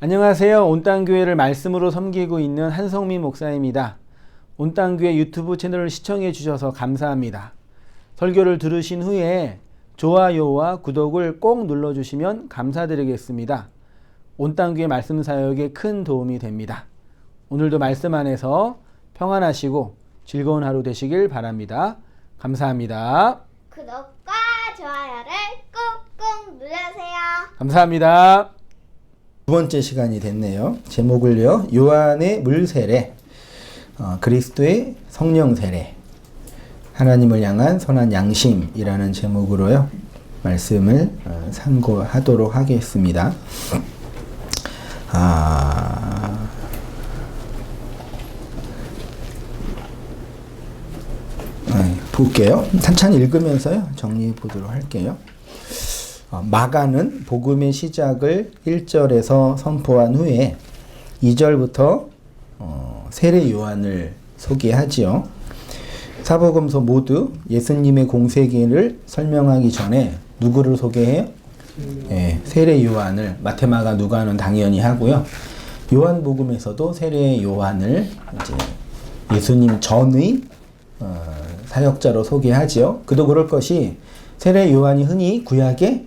안녕하세요. 온땅교회를 말씀으로 섬기고 있는 한성민 목사입니다. 온땅교회 유튜브 채널을 시청해 주셔서 감사합니다. 설교를 들으신 후에 좋아요와 구독을 꼭 눌러주시면 감사드리겠습니다. 온땅교회 말씀 사역에 큰 도움이 됩니다. 오늘도 말씀 안에서 평안하시고 즐거운 하루 되시길 바랍니다. 감사합니다. 구독과 좋아요를 꾹꾹 눌러주세요. 감사합니다. 두 번째 시간이 됐네요. 제목을요, 요한의 물 세례, 그리스도의 성령 세례, 하나님을 향한 선한 양심이라는 제목으로요, 말씀을 상고하도록 하겠습니다. 볼게요. 찬찬히 읽으면서요, 정리해 보도록 할게요. 마가는 복음의 시작을 1절에서 선포한 후에 2절부터 세례 요한을 소개하지요. 사복음서 모두 예수님의 공생애를 설명하기 전에 누구를 소개해요? 세례 요한을, 마태마가 누가는 당연히 하고요. 요한복음에서도 세례 요한을 이제 예수님 전의 사역자로 소개하지요. 그도 그럴 것이 세례 요한이 흔히 구약의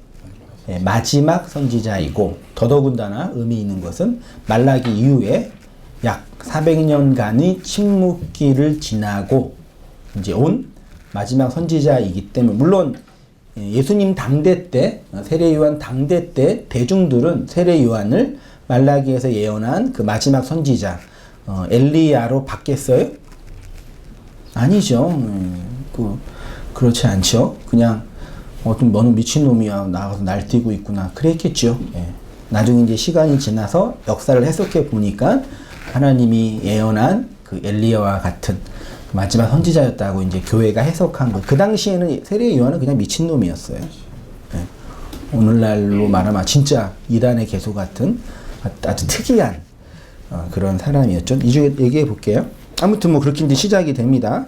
마지막 선지자이고, 더더군다나 의미 있는 것은 말라기 이후에 약 400년간의 침묵기를 지나고 이제 온 마지막 선지자이기 때문에, 물론 예수님 당대 때, 세례 요한 당대 때 대중들은 세례 요한을 말라기에서 예언한 그 마지막 선지자 엘리야로 바뀌었어요? 아니죠. 그렇지 않죠. 그냥 너는 미친놈이야, 나가서 날뛰고 있구나, 그랬겠죠. 나중에 이제 시간이 지나서 역사를 해석해 보니까 하나님이 예언한 그 엘리야와 같은 마지막 선지자였다고 이제 교회가 해석한 거. 그 당시에는 세례 요한은 그냥 미친놈이었어요. 오늘날로 말하면 진짜 이단의 개소 같은 아주 특이한 그런 사람이었죠. 이 중에 얘기해 볼게요. 아무튼 그렇게 이제 시작이 됩니다.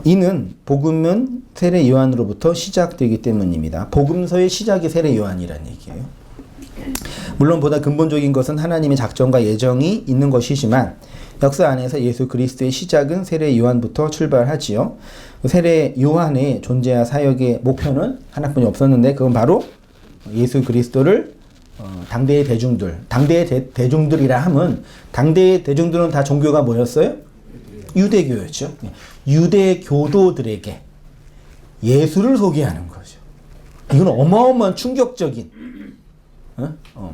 이는 복음은 세례 요한으로부터 시작되기 때문입니다. 복음서의 시작이 세례 요한이라는 얘기예요. 물론 보다 근본적인 것은 하나님의 작정과 예정이 있는 것이지만 역사 안에서 예수 그리스도의 시작은 세례 요한부터 출발하지요. 세례 요한의 존재와 사역의 목표는 하나뿐이 없었는데, 그건 바로 예수 그리스도를 당대의 대중들, 당대의 대중들이라 함은, 당대의 대중들은 다 종교가 뭐였어요? 유대교였죠. 유대 교도들에게 예수를 소개하는 거죠. 이건 어마어마한 충격적인,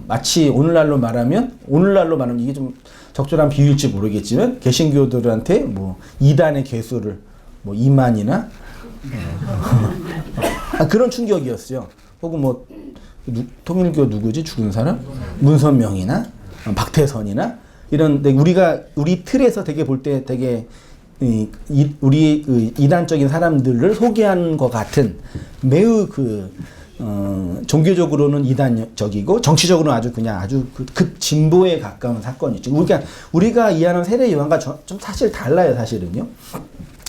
마치 오늘날로 말하면 이게 좀 적절한 비유일지 모르겠지만, 개신교들한테 이단의 개수를 2만이나 그런 충격이었어요. 혹은 통일교 누구지? 죽은 사람? 문선명이나 박태선이나 이런, 우리 틀에서 되게 볼 때 되게 우리 그 이단적인 사람들을 소개하는 것 같은 매우 종교적으로는 이단적이고 정치적으로는 아주 진보에 가까운 사건이죠. 우리가 이해하는 세례 요한과 좀 사실 달라요, 사실은요.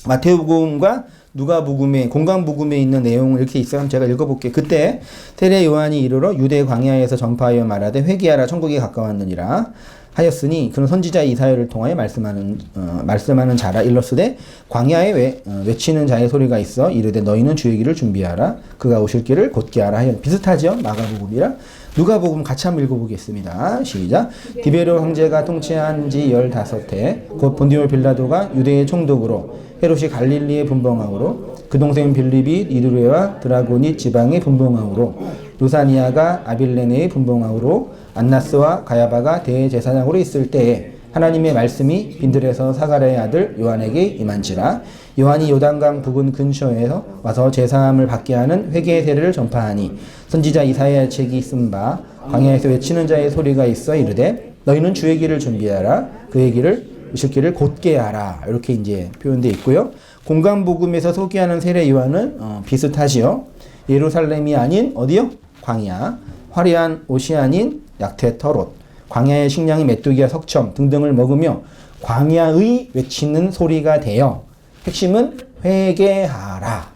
마태복음과 누가복음에, 공강복음에 있는 내용을 이렇게 있어요. 제가 읽어볼게요. 그때 세례 요한이 이르러 유대 광야에서 전파하여 말하되 회개하라, 천국이 가까웠느니라 하였으니 그는 선지자 이사야를 통하여 말씀하는 자라. 일렀으되 광야에 외치는 자의 소리가 있어 이르되 너희는 주의 길을 준비하라, 그가 오실 길을 곧게 하라 하여. 비슷하죠? 마가복음이랑 누가복음 같이 한번 읽어보겠습니다. 시작. 디베르 황제가 통치한 지 15해 곧 본디오 빌라도가 유대의 총독으로 헤롯이 갈릴리에 분봉하므로 그 동생 빌립이 이두레와 드라고니 지방에 분봉하므로 루사니아가 아빌레네에 분봉하므로 안나스와 가야바가 대제사장으로 있을 때에 하나님의 말씀이 빈들에서 사가랴의 아들 요한에게 임한지라. 요한이 요단강 부근 근처에서 와서 제사함을 받게 하는 회개의 세례를 전파하니 선지자 이사야의 책이 쓴 바 광야에서 외치는 자의 소리가 있어 이르되 너희는 주의 길을 준비하라, 그의 길을 오실 길을 곧게 하라. 이렇게 이제 표현되어 있고요. 공강복음에서 소개하는 세례 요한은 비슷하지요. 예루살렘이 아닌 어디요? 광야. 화려한 옷이 아닌 약태 털옷. 광야의 식량이 메뚜기와 석청 등등을 먹으며 광야의 외치는 소리가 되어, 핵심은 회개하라.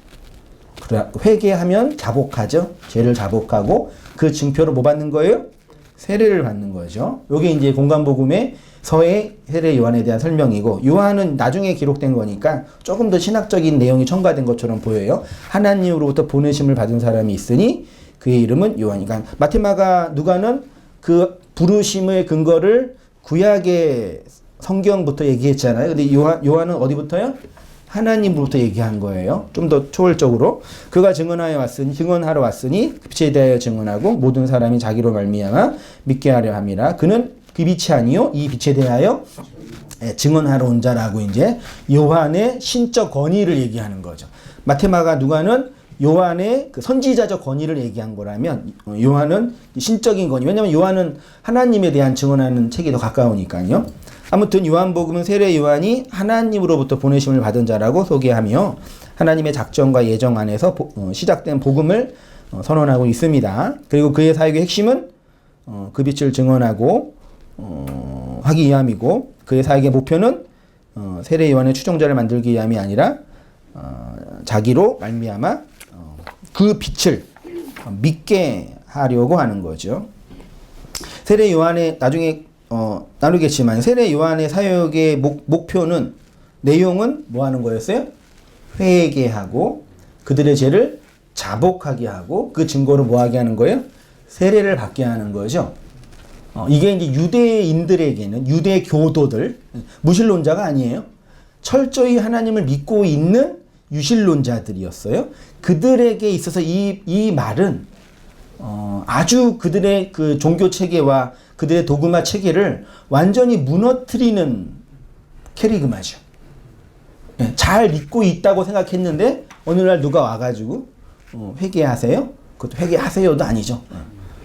회개하면 자복하죠. 죄를 자복하고 그 증표로 뭐 받는 거예요? 세례를 받는 거죠. 요게 이제 공간복음의 서의 세례 요한에 대한 설명이고, 요한은 나중에 기록된 거니까 조금 더 신학적인 내용이 첨가된 것처럼 보여요. 하나님으로부터 보내심을 받은 사람이 있으니 그의 이름은 요한이. 그러니까 마테마가 누가는 그 부르심의 근거를 구약의 성경부터 얘기했잖아요. 근데 요한은 어디부터요? 하나님으로부터 얘기한 거예요. 좀 더 초월적으로. 그가 증언하러 왔으니 빛에 대하여 증언하고 모든 사람이 자기로 말미암아 믿게 하려 함이라. 그는 그 빛이 아니요 이 빛에 대하여 증언하러 온 자라고 이제 요한의 신적 권위를 얘기하는 거죠. 마테마가 누가는 요한의 그 선지자적 권위를 얘기한 거라면 요한은 신적인 권위. 왜냐하면 요한은 하나님에 대한 증언하는 책이 더 가까우니까요. 아무튼 요한복음은 세례 요한이 하나님으로부터 보내심을 받은 자라고 소개하며 하나님의 작정과 예정 안에서 시작된 복음을 선언하고 있습니다. 그리고 그의 사역의 핵심은 그 빛을 증언하고 하기 위함이고, 그의 사역의 목표는 세례 요한의 추종자를 만들기 위함이 아니라 자기로 말미암아 그 빛을 믿게 하려고 하는 거죠. 세례 요한의 나중에 나누겠지만 세례 요한의 사역의 목표는, 내용은 뭐 하는 거였어요? 회개하고 그들의 죄를 자복하게 하고 그 증거로 뭐 하게 하는 거예요? 세례를 받게 하는 거죠. 이게 이제 유대인들에게는, 유대 교도들, 무신론자가 아니에요. 철저히 하나님을 믿고 있는 유신론자들이었어요. 그들에게 있어서 이 말은 아주 그들의 그 종교 체계와 그들의 도그마 체계를 완전히 무너뜨리는 캐리그마죠. 잘 믿고 있다고 생각했는데 어느 날 누가 와가지고 회개하세요? 그것도 회개하세요도 아니죠.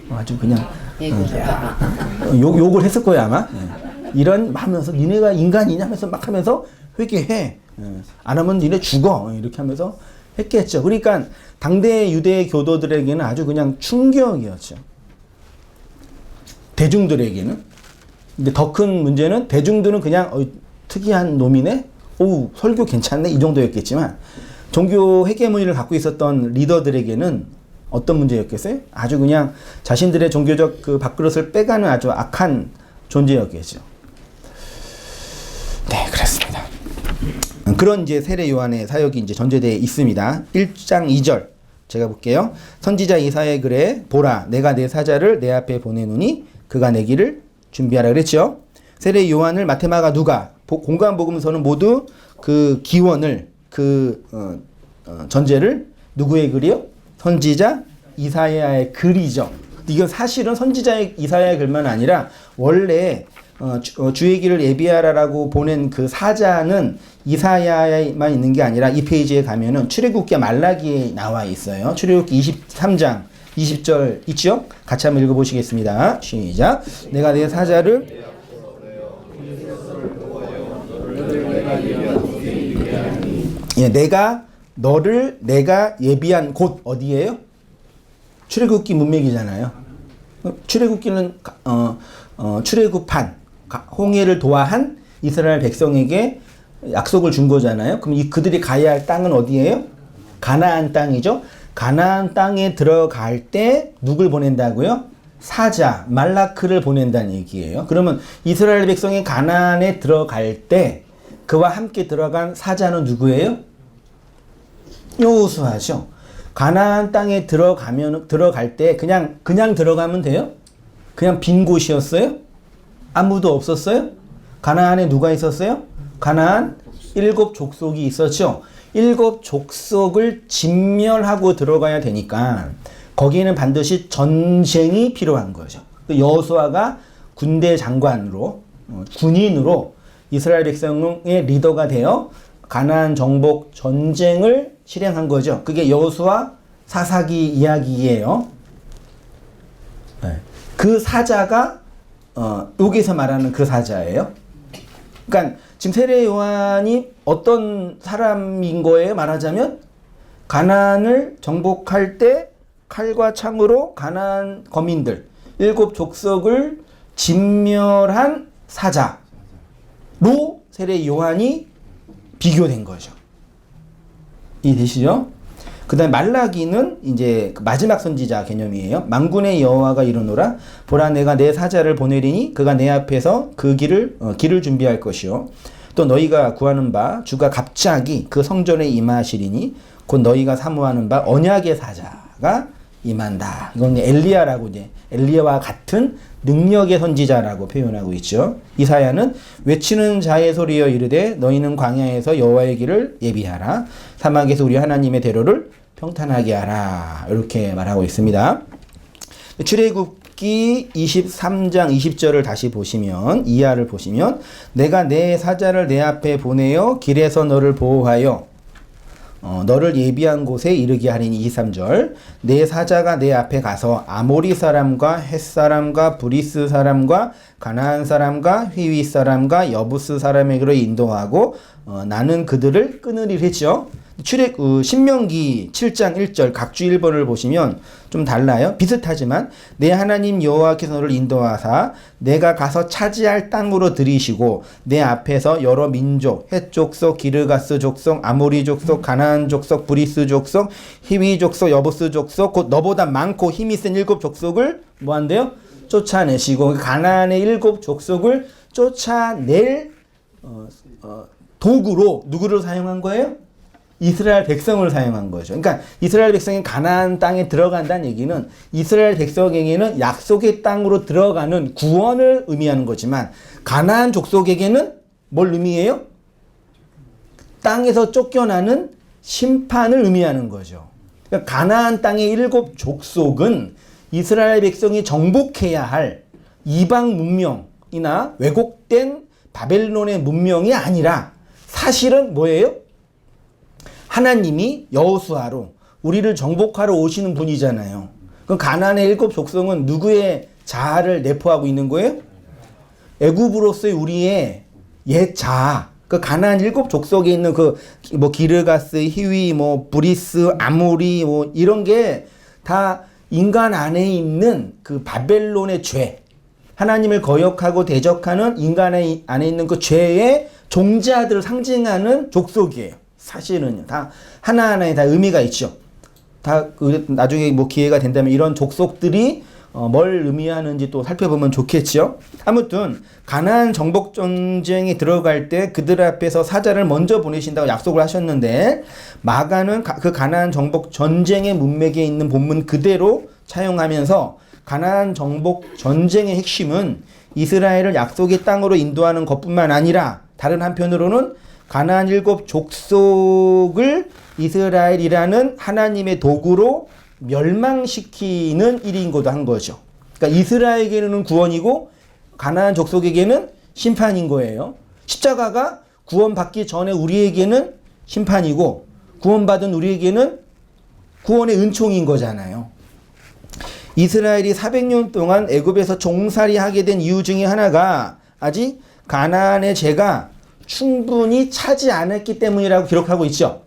아주 그냥 욕을 했을 거예요 아마. 이런 하면서 니네가 인간이냐 하면서 막 하면서 회개해. 안 하면 니네 죽어. 이렇게 하면서 했겠죠. 그러니까 당대 유대 교도들에게는 아주 그냥 충격이었죠. 대중들에게는. 근데 더 큰 문제는 대중들은 그냥 특이한 놈이네? 오, 설교 괜찮네? 이 정도였겠지만 종교 회계문의를 갖고 있었던 리더들에게는 어떤 문제였겠어요? 아주 그냥 자신들의 종교적 그 밥그릇을 빼가는 아주 악한 존재였겠죠. 네, 그렇습니다. 그런 이제 세례 요한의 사역이 이제 전제되어 있습니다. 1장 2절 제가 볼게요. 선지자 이사야의 글에 보라, 내가 내 사자를 내 앞에 보내노니 그가 내 길을 준비하라 그랬죠. 세례 요한을 마테마가 누가, 공간복음서는 모두 그 기원을, 그 전제를 누구의 글이요? 선지자 이사야의 글이죠. 이건 사실은 선지자 이사야의 글만 아니라 원래 주의 길을 예비하라라고 보낸 그 사자는 이사야에만 있는 게 아니라 이 페이지에 가면은 출애굽기와 말라기에 나와 있어요. 출애굽기 23장 20절 있죠? 같이 한번 읽어보시겠습니다. 시작. 내가 내 사자를 내가 너를 내가 예비한 곳 어디예요? 출애굽기 문맥이잖아요. 출애굽기는 출애굽한 홍해를 도하한 이스라엘 백성에게 약속을 준 거잖아요. 그럼 그들이 가야 할 땅은 어디예요? 가나안 땅이죠. 가나안 땅에 들어갈 때 누굴 보낸다고요? 사자 말라크를 보낸다는 얘기예요. 그러면 이스라엘 백성이 가나안에 들어갈 때 그와 함께 들어간 사자는 누구예요? 여호수아죠. 가나안 땅에 들어갈 때 그냥 들어가면 돼요? 그냥 빈 곳이었어요? 아무도 없었어요? 가나안에 누가 있었어요? 가나안 7 족속이 있었죠. 7 족속을 진멸하고 들어가야 되니까 거기에는 반드시 전쟁이 필요한 거죠. 여호수아가 군대 장관으로, 군인으로 이스라엘 백성의 리더가 되어 가나안 정복 전쟁을 실행한 거죠. 그게 여호수아 사사기 이야기예요. 네. 그 사자가 여기서 말하는 그 사자예요. 그러니까 지금 세례 요한이 어떤 사람인 거예요? 말하자면 가나안을 정복할 때 칼과 창으로 가나안 거민들 7 족속을 진멸한 사자로 세례 요한이 비교된 거죠. 이해되시죠? 그다음에 말라기는 이제 그 마지막 선지자 개념이에요. 만군의 여호와가 이르노라 보라 내가 내 사자를 보내리니 그가 내 앞에서 그 길을 준비할 것이요 또 너희가 구하는 바 주가 갑자기 그 성전에 임하시리니 곧 너희가 사모하는 바 언약의 사자가 임한다. 이건 엘리야라고 이제 엘리야와 같은 능력의 선지자라고 표현하고 있죠. 이사야는 외치는 자의 소리여 이르되 너희는 광야에서 여호와의 길을 예비하라. 사막에서 우리 하나님의 대로를 평탄하게 하라. 이렇게 말하고 있습니다. 출애굽기 23장 20절을 다시 보시면 이하를 보시면 내가 내 사자를 내 앞에 보내어 길에서 너를 보호하여 너를 예비한 곳에 이르게 하리니 23절 내 사자가 내 앞에 가서 아모리 사람과 헷 사람과 브리스 사람과 가나안 사람과 휘위 사람과 여부스 사람에게로 인도하고 나는 그들을 끊으리라 했죠. 신명기 7장 1절 각주 1번을 보시면 좀 달라요. 비슷하지만 내 하나님 여호와께서 너를 인도하사 내가 가서 차지할 땅으로 들이시고 내 앞에서 여러 민족 헷 족속 기르가스 족속 아모리 족속 가나안 족속 브리스 족속 히위 족속 여부스 족속 곧 너보다 많고 힘이 센 7 족속을 뭐 한대요? 쫓아내시고 가나안의 7 족속을 쫓아낼 도구로 누구를 사용한 거예요? 이스라엘 백성을 사용한 거죠. 그러니까 이스라엘 백성이 가나안 땅에 들어간다는 얘기는 이스라엘 백성에게는 약속의 땅으로 들어가는 구원을 의미하는 거지만 가나안 족속에게는 뭘 의미해요? 땅에서 쫓겨나는 심판을 의미하는 거죠. 그러니까 가나안 땅의 7 족속은 이스라엘 백성이 정복해야 할 이방 문명이나 왜곡된 바벨론의 문명이 아니라 사실은 뭐예요? 하나님이 여호수아로 우리를 정복하러 오시는 분이잖아요. 그럼 가나안의 7 족속은 누구의 자아를 내포하고 있는 거예요? 애굽으로서의 우리의 옛 자아. 그 가나안 7 족속에 있는 그 뭐 기르가스, 히위, 뭐 브리스, 아모리 뭐 이런 게 다 인간 안에 있는 그 바벨론의 죄. 하나님을 거역하고 대적하는 인간 안에 있는 그 죄의 종자들을 상징하는 족속이에요. 사실은요. 다 하나하나에 다 의미가 있죠. 다 나중에 뭐 기회가 된다면 이런 족속들이 뭘 의미하는지 또 살펴보면 좋겠죠. 아무튼 가나안 정복 전쟁에 들어갈 때 그들 앞에서 사자를 먼저 보내신다고 약속을 하셨는데 마가는 그 가나안 정복 전쟁의 문맥에 있는 본문 그대로 차용하면서 가나안 정복 전쟁의 핵심은 이스라엘을 약속의 땅으로 인도하는 것뿐만 아니라 다른 한편으로는 가나안 7 족속을 이스라엘이라는 하나님의 도구로 멸망시키는 일인 것도 한 거죠. 그러니까 이스라엘에게는 구원이고 가나안 족속에게는 심판인 거예요. 십자가가 구원받기 전에 우리에게는 심판이고 구원받은 우리에게는 구원의 은총인 거잖아요. 이스라엘이 400년 동안 애굽에서 종살이 하게 된 이유 중에 하나가 아직 가나안의 죄가 충분히 차지 않았기 때문이라고 기록하고 있죠.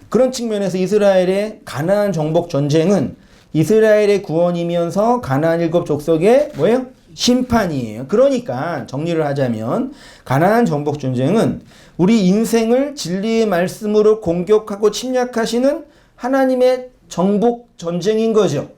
그런 측면에서 이스라엘의 가나안 정복 전쟁은 이스라엘의 구원이면서 가나안 7 족속의 뭐예요? 심판이에요. 그러니까 정리를 하자면 가나안 정복 전쟁은 우리 인생을 진리의 말씀으로 공격하고 침략하시는 하나님의 정복 전쟁인 거죠.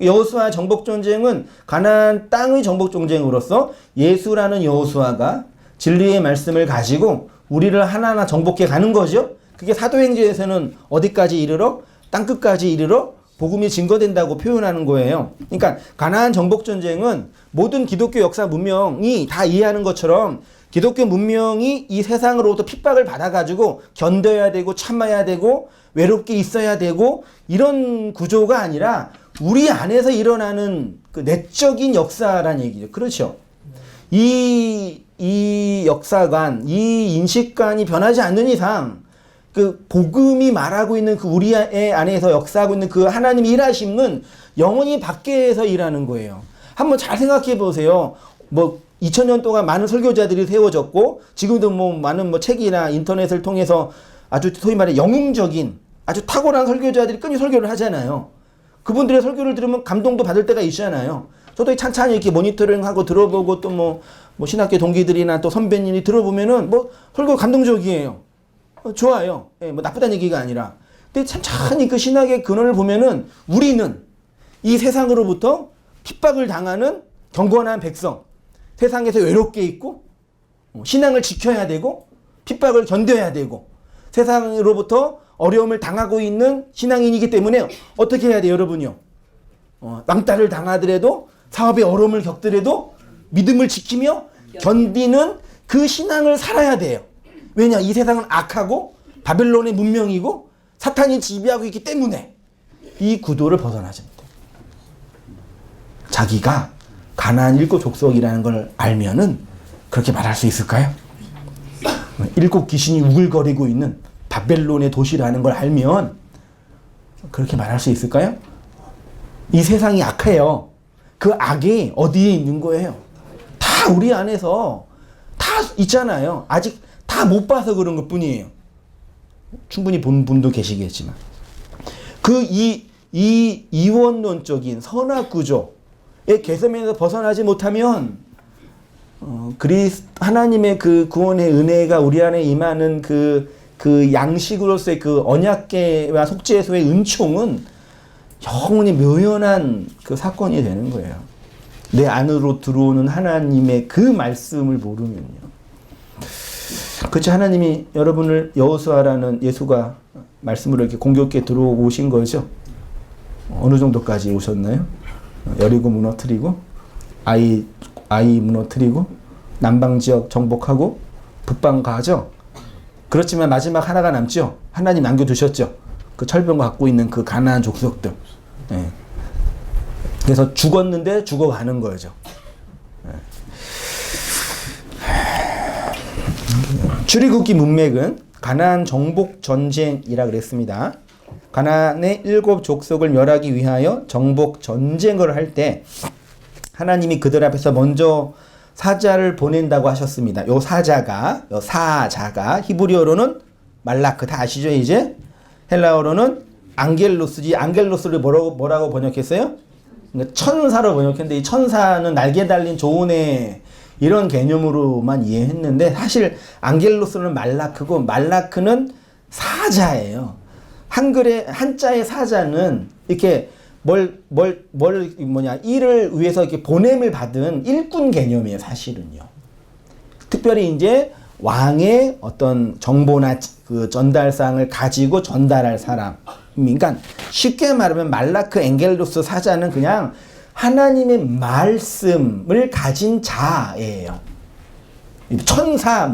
여호수아 정복 전쟁은 가나안 땅의 정복 전쟁으로서 예수라는 여호수아가 진리의 말씀을 가지고 우리를 하나하나 정복해 가는 거죠. 그게 사도행전에서는 어디까지 이르러? 땅끝까지 이르러 복음이 증거된다고 표현하는 거예요. 그러니까 가나안 정복 전쟁은 모든 기독교 역사 문명이 다 이해하는 것처럼 기독교 문명이 이 세상으로부터 핍박을 받아가지고 견뎌야 되고 참아야 되고 외롭게 있어야 되고 이런 구조가 아니라 우리 안에서 일어나는 그 내적인 역사라는 얘기죠. 그렇죠. 이 역사관, 이 인식관이 변하지 않는 이상 그 복음이 말하고 있는 그 우리 안에서 역사하고 있는 그 하나님의 일하심은 영원히 밖에서 일하는 거예요. 한번 잘 생각해 보세요. 뭐 2000년 동안 많은 설교자들이 세워졌고 지금도 뭐 많은 뭐 책이나 인터넷을 통해서 아주 소위 말해 영웅적인 아주 탁월한 설교자들이 끊임 설교를 하잖아요. 그분들의 설교를 들으면 감동도 받을 때가 있잖아요. 저도 찬찬히 이렇게 모니터링하고 들어보고 또 뭐 신학교 동기들이나 또 선배님이 들어보면은 뭐 설교 감동적이에요. 좋아요. 예, 뭐 나쁘다는 얘기가 아니라. 근데 천천히 그 신학의 근원을 보면은 우리는 이 세상으로부터 핍박을 당하는 경건한 백성, 세상에서 외롭게 있고 신앙을 지켜야 되고 핍박을 견뎌야 되고 세상으로부터 어려움을 당하고 있는 신앙인이기 때문에 어떻게 해야 돼요, 여러분이요? 왕따를 당하더라도 사업에 어려움을 겪더라도 믿음을 지키며 견디는 그 신앙을 살아야 돼요. 왜냐? 이 세상은 악하고 바벨론의 문명이고 사탄이 지배하고 있기 때문에 이 구도를 벗어나지 못해요. 자기가 가나안 7족속이라는 걸 알면은 그렇게 말할 수 있을까요? 7 귀신이 우글거리고 있는 바벨론의 도시라는 걸 알면 그렇게 말할 수 있을까요? 이 세상이 악해요. 그 악이 어디에 있는 거예요? 다 우리 안에서 다 있잖아요. 아직 다 못 봐서 그런 것 뿐이에요. 충분히 본 분도 계시겠지만. 그 이원론적인 선악 구조의 개념에서 벗어나지 못하면 하나님의 그 구원의 은혜가 우리 안에 임하는 그 양식으로서의 그 언약궤와 속죄소의 은총은 영원히 묘연한 그 사건이 되는 거예요. 내 안으로 들어오는 하나님의 그 말씀을 모르면요. 그렇지, 하나님이 여러분을 여호수아라는 예수가 말씀으로 이렇게 공격해 들어오신 거죠. 어느 정도까지 오셨나요? 여리고 무너뜨리고 아이 무너뜨리고 남방 지역 정복하고 북방 가죠. 그렇지만 마지막 하나가 남죠. 하나님 남겨두셨죠. 그 철병과 갖고 있는 그 가나안 족속들. 예. 그래서 죽었는데 죽어가는 거죠. 예. 출애굽기 문맥은 가나안 정복 전쟁이라 그랬습니다. 가나안의 7 족속을 멸하기 위하여 정복 전쟁을 할 때 하나님이 그들 앞에서 먼저 사자를 보낸다고 하셨습니다. 요 사자가 히브리어로는 말라크, 다 아시죠 이제? 헬라어로는 앙겔로스지. 앙겔로스를 뭐라고 번역했어요? 그러니까 천사로 번역했는데 이 천사는 날개 달린 좋은 애 이런 개념으로만 이해했는데 사실 앙겔로스는 말라크고 말라크는 사자예요. 한자의 사자는 이렇게 일을 위해서 이렇게 보냄을 받은 일꾼 개념이에요, 사실은요. 특별히 이제 왕의 어떤 정보나 그 전달사항을 가지고 전달할 사람. 그러니까 쉽게 말하면 말라크 엥겔로스 사자는 그냥 하나님의 말씀을 가진 자예요. 천사,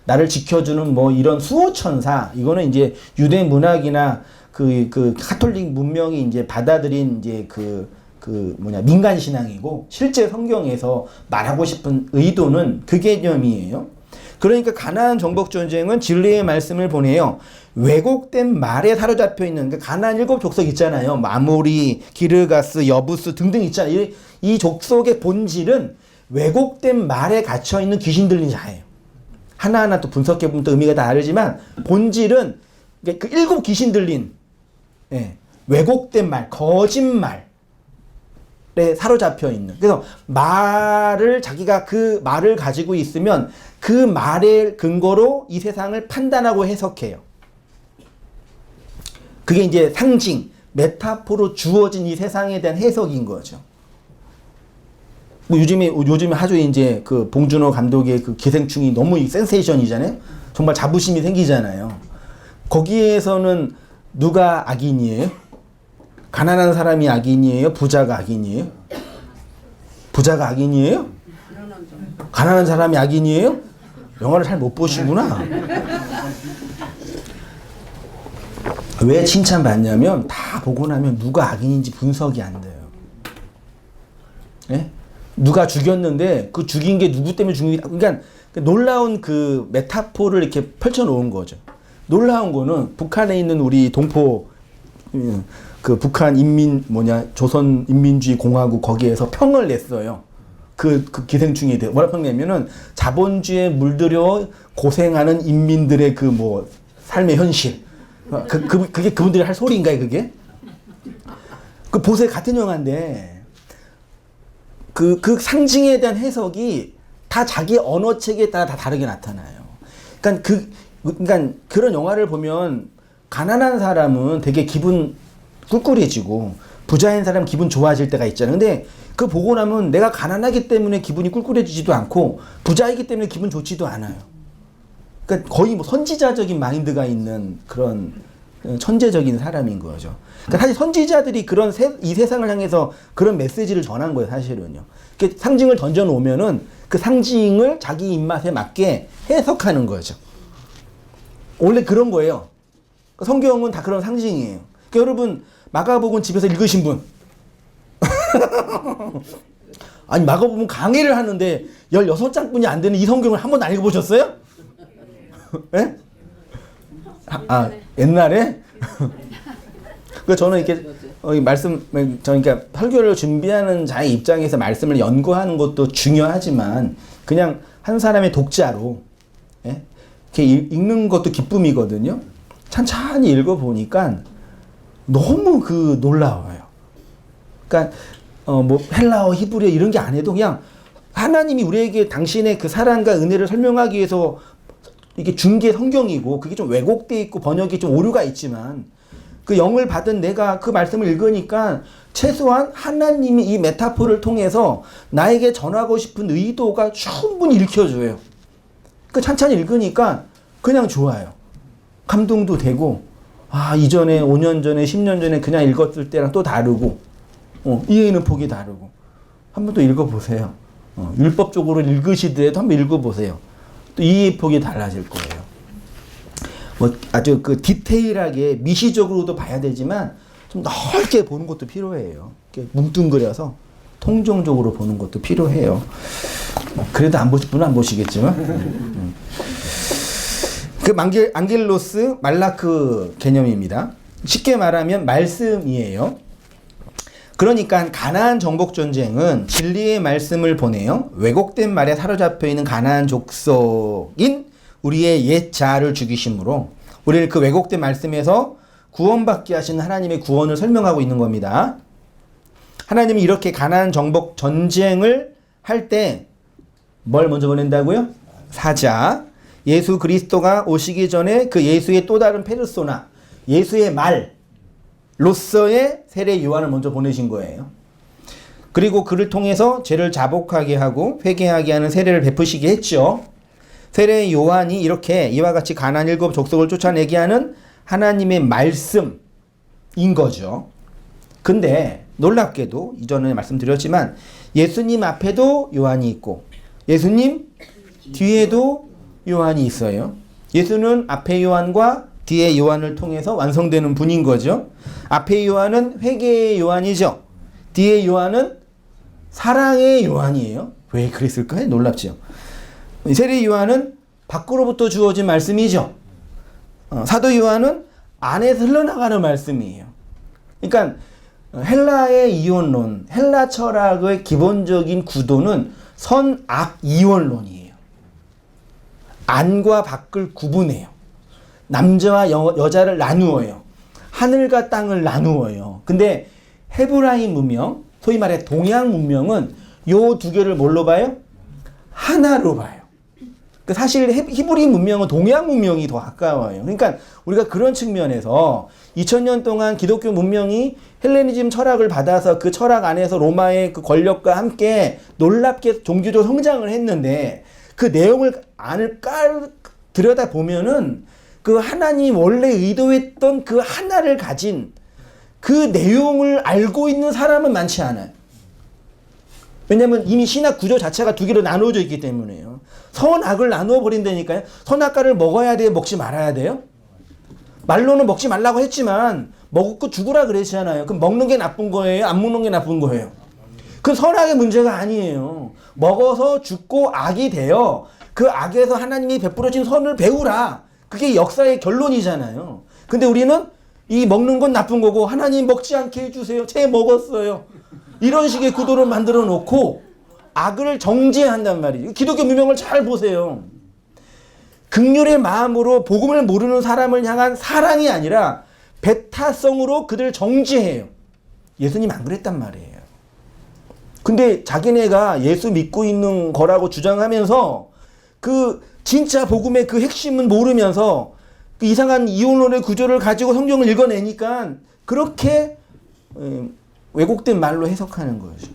나를 지켜주는 이런 수호천사, 이거는 이제 유대 문학이나 그 카톨릭 문명이 이제 받아들인 이제 민간 신앙이고, 실제 성경에서 말하고 싶은 의도는 그 개념이에요. 그러니까 가나안 정복 전쟁은 진리의 말씀을 보내요. 왜곡된 말에 사로잡혀 있는 가나안 7 족속 있잖아요. 아모리, 기르가스, 여부스 등등 있잖아요. 이 족속의 본질은 왜곡된 말에 갇혀 있는 귀신 들린 자예요. 하나하나 또 분석해 보면 또 의미가 다르지만 본질은 그 7 귀신 들린 왜곡된 말, 거짓말에 사로잡혀 있는. 그래서 자기가 그 말을 가지고 있으면 그 말의 근거로 이 세상을 판단하고 해석해요. 그게 이제 상징, 메타포로 주어진 이 세상에 대한 해석인 거죠. 요즘에 하도 이제 그 봉준호 감독의 그 기생충이 너무 센세이션이잖아요. 정말 자부심이 생기잖아요. 거기에서는 누가 악인이에요? 가난한 사람이 악인이에요? 부자가 악인이에요? 부자가 악인이에요? 가난한 사람이 악인이에요? 영화를 잘 못 보시구나. 왜 칭찬받냐면 다 보고 나면 누가 악인인지 분석이 안 돼요. 예? 누가 죽였는데 그 죽인 게 누구 때문에 죽인 게, 그러니까 놀라운 그 메타포를 이렇게 펼쳐놓은 거죠. 놀라운 거는 북한에 있는 우리 동포 그 북한 조선인민주의 공화국 거기에서 평을 냈어요. 그 기생충에 대해 뭐라 평내면은 자본주의에 물들여 고생하는 인민들의 삶의 현실. 그게 그분들이 할 소리인가요, 그게? 그 보세요, 같은 영화인데 그 상징에 대한 해석이 다 자기 언어체계에 따라 다 다르게 나타나요. 그러니까 그런 영화를 보면 가난한 사람은 되게 기분 꿀꿀해지고 부자인 사람 기분 좋아질 때가 있잖아요. 근데 그 보고 나면 내가 가난하기 때문에 기분이 꿀꿀해지지도 않고 부자이기 때문에 기분 좋지도 않아요. 그러니까 거의 뭐 선지자적인 마인드가 있는 그런 천재적인 사람인 거죠. 그러니까 사실 선지자들이 그런 이 세상을 향해서 그런 메시지를 전한 거예요, 사실은요. 상징을 던져놓으면은 그 상징을 자기 입맛에 맞게 해석하는 거죠. 원래 그런 거예요. 성경은 다 그런 상징이에요. 그러니까 여러분 마가복음 집에서 읽으신 분 아니 마가복음 강의를 하는데 16장뿐이 안 되는 이 성경을 한 번도 안 읽어보셨어요? 예? 옛날에? 그 저는 이렇게 저는 그러니까 설교를 준비하는 자의 입장에서 말씀을 연구하는 것도 중요하지만 그냥 한 사람의 독자로 예? 이렇게 읽는 것도 기쁨이거든요. 찬찬히 읽어보니까 너무 놀라워요. 그러니까 뭐 헬라어, 히브리어 이런 게 안 해도 그냥 하나님이 우리에게 당신의 그 사랑과 은혜를 설명하기 위해서 이게 준 게 성경이고 그게 좀 왜곡돼 있고 번역이 좀 오류가 있지만 그 영을 받은 내가 그 말씀을 읽으니까 최소한 하나님이 이 메타포를 통해서 나에게 전하고 싶은 의도가 충분히 읽혀져요. 그 찬찬히 읽으니까 그냥 좋아요. 감동도 되고 이전에 5년 전에 10년 전에 그냥 읽었을 때랑 또 다르고 이해는 폭이 다르고 한번 또 읽어보세요. 율법적으로 읽으시더라도 한번 읽어보세요. 또 이해 폭이 달라질 거예요. 뭐 아주 그 디테일하게 미시적으로도 봐야 되지만 좀 넓게 보는 것도 필요해요. 이렇게 뭉뚱그려서 통정적으로 보는 것도 필요해요. 그래도 안 보실 분은 안 보시겠지만. 그 안겔로스 말라크 개념입니다. 쉽게 말하면 말씀이에요. 그러니까 가나안 정복 전쟁은 진리의 말씀을 보내요. 왜곡된 말에 사로잡혀 있는 가나안 족속인 우리의 옛 자아를 죽이심으로 우리를 그 왜곡된 말씀에서 구원받게 하신 하나님의 구원을 설명하고 있는 겁니다. 하나님이 이렇게 가나안 정복 전쟁을 할 때 뭘 먼저 보낸다고요? 사자. 예수 그리스도가 오시기 전에 그 예수의 또 다른 페르소나, 예수의 말로서의 세례 요한을 먼저 보내신 거예요. 그리고 그를 통해서 죄를 자복하게 하고 회개하게 하는 세례를 베푸시게 했죠. 세례 요한이 이렇게 이와 같이 가나안 7 족속을 쫓아내게 하는 하나님의 말씀인 거죠. 근데 놀랍게도 이전에 말씀드렸지만 예수님 앞에도 요한이 있고 예수님 뒤에도 요한이 있어요. 예수는 앞에 요한과 뒤에 요한을 통해서 완성되는 분인 거죠. 앞에 요한은 회개의 요한이죠. 뒤에 요한은 사랑의 요한이에요. 왜 그랬을까요? 놀랍죠. 세례 요한은 밖으로부터 주어진 말씀이죠. 사도 요한은 안에서 흘러나가는 말씀이에요. 그러니까 헬라의 이원론, 헬라 철학의 기본적인 구도는 선악 이원론이에요. 안과 밖을 구분해요. 남자와 여자를 나누어요. 하늘과 땅을 나누어요. 근데 헤브라임 문명, 소위 말해 동양 문명은 요 두 개를 뭘로 봐요? 하나로 봐요. 사실 히브리 문명은 동양 문명이 더 가까워요. 그러니까 우리가 그런 측면에서 2000년 동안 기독교 문명이 헬레니즘 철학을 받아서 그 철학 안에서 로마의 그 권력과 함께 놀랍게 종교적 성장을 했는데 그 내용을 들여다 보면은 그 하나님 원래 의도했던 그 하나를 가진 그 내용을 알고 있는 사람은 많지 않아요. 왜냐면 이미 신학 구조 자체가 두 개로 나누어져 있기 때문에요. 선악을 나누어 버린다니까요. 선악과를 먹어야 돼요? 먹지 말아야 돼요? 말로는 먹지 말라고 했지만 먹고 죽으라 그랬잖아요. 그럼 먹는 게 나쁜 거예요? 안 먹는 게 나쁜 거예요? 그 선악의 문제가 아니에요. 먹어서 죽고 악이 되어 그 악에서 하나님이 베풀어진 선을 배우라. 그게 역사의 결론이잖아요. 근데 우리는 이 먹는 건 나쁜 거고 하나님 먹지 않게 해주세요. 쟤 먹었어요. 이런 식의 구도를 만들어 놓고 악을 정죄한단 말이에요. 기독교 문명을 잘 보세요. 긍휼의 마음으로 복음을 모르는 사람을 향한 사랑이 아니라 배타성으로 그들을 정죄해요. 예수님 안 그랬단 말이에요. 근데 자기네가 예수 믿고 있는 거라고 주장하면서 그 진짜 복음의 그 핵심은 모르면서 그 이상한 이혼론의 구조를 가지고 성경을 읽어내니까 그렇게 왜곡된 말로 해석하는 거죠.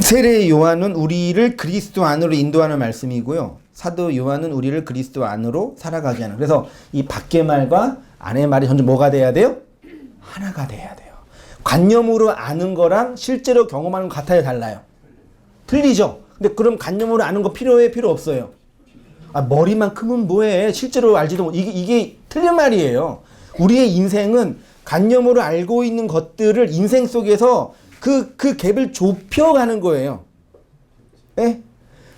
세례 요한은 우리를 그리스도 안으로 인도하는 말씀이고요. 사도 요한은 우리를 그리스도 안으로 살아가게 하는. 그래서 이 밖의 말과 안의 말이 점점 뭐가 돼야 돼요? 하나가 돼야 돼요. 관념으로 아는 거랑 실제로 경험하는 거 같아요, 달라요? 틀리죠? 근데 그럼 관념으로 아는 거 필요해? 필요 없어요? 아, 머리만 크면 뭐해? 실제로 알지도 못. 이게 틀린 말이에요. 우리의 인생은 관념으로 알고 있는 것들을 인생 속에서 그 갭을 좁혀가는 거예요. 예?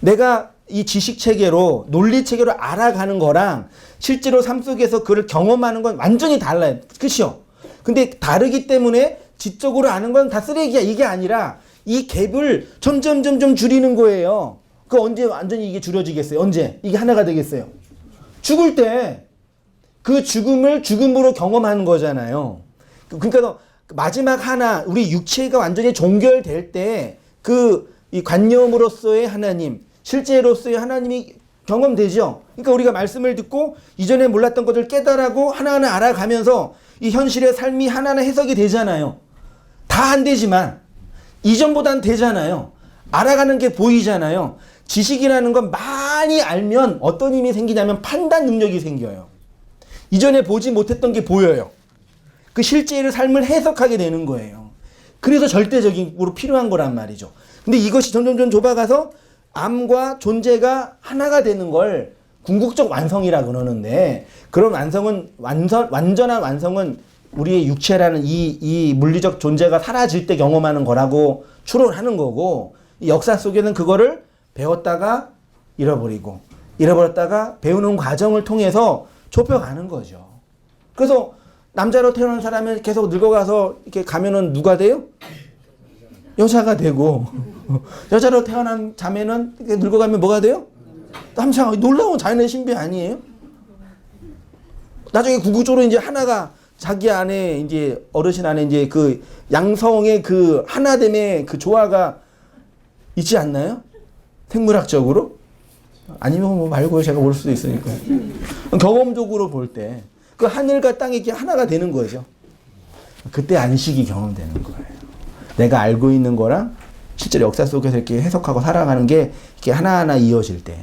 내가 이 지식 체계로, 논리 체계로 알아가는 거랑 실제로 삶 속에서 그걸 경험하는 건 완전히 달라요. 그치요? 근데 다르기 때문에 지적으로 아는 건 다 쓰레기야. 이게 아니라 이 갭을 점점 줄이는 거예요. 그 언제 완전히 이게 줄여지겠어요? 언제? 이게 하나가 되겠어요? 죽을 때 그 죽음을 죽음으로 경험하는 거잖아요. 그러니까 마지막 하나, 우리 육체가 완전히 종결될 때 이 관념으로서의 하나님, 실제로서의 하나님이 경험되죠. 그러니까 우리가 말씀을 듣고 이전에 몰랐던 것을 깨달아고 하나하나 알아가면서 이 현실의 삶이 하나하나 해석이 되잖아요. 다 안 되지만 이전보단 되잖아요. 알아가는 게 보이잖아요. 지식이라는 건 많이 알면 어떤 힘이 생기냐면 판단 능력이 생겨요. 이전에 보지 못했던 게 보여요. 그 실제의 삶을 해석하게 되는 거예요. 그래서 절대적으로 필요한 거란 말이죠. 근데 이것이 점점 좁아가서 암과 존재가 하나가 되는 걸 궁극적 완성이라 그러는데, 그런 완성은 완전한 완성은 우리의 육체라는 이 물리적 존재가 사라질 때 경험하는 거라고 추론하는 거고, 이 역사 속에는 그거를 배웠다가 잃어버렸다가 배우는 과정을 통해서 좁혀가는 거죠. 그래서 남자로 태어난 사람은 계속 늙어가서 이렇게 가면은 누가 돼요? 여자가 되고, 여자로 태어난 자매는 이렇게 늙어가면 뭐가 돼요? 남자. 놀라운 자연의 신비 아니에요? 나중에 궁극적으로 이제 하나가 자기 안에 이제 어르신 안에 이제 그 양성의 그 하나됨의 그 조화가 있지 않나요? 생물학적으로? 아니면 뭐 말고 제가 올 수도 있으니까. 경험적으로 볼 때 그 하늘과 땅이 이렇게 하나가 되는 거죠. 그때 안식이 경험되는 거예요. 내가 알고 있는 거랑 실제로 역사 속에서 이렇게 해석하고 살아가는 게 이렇게 하나하나 이어질 때,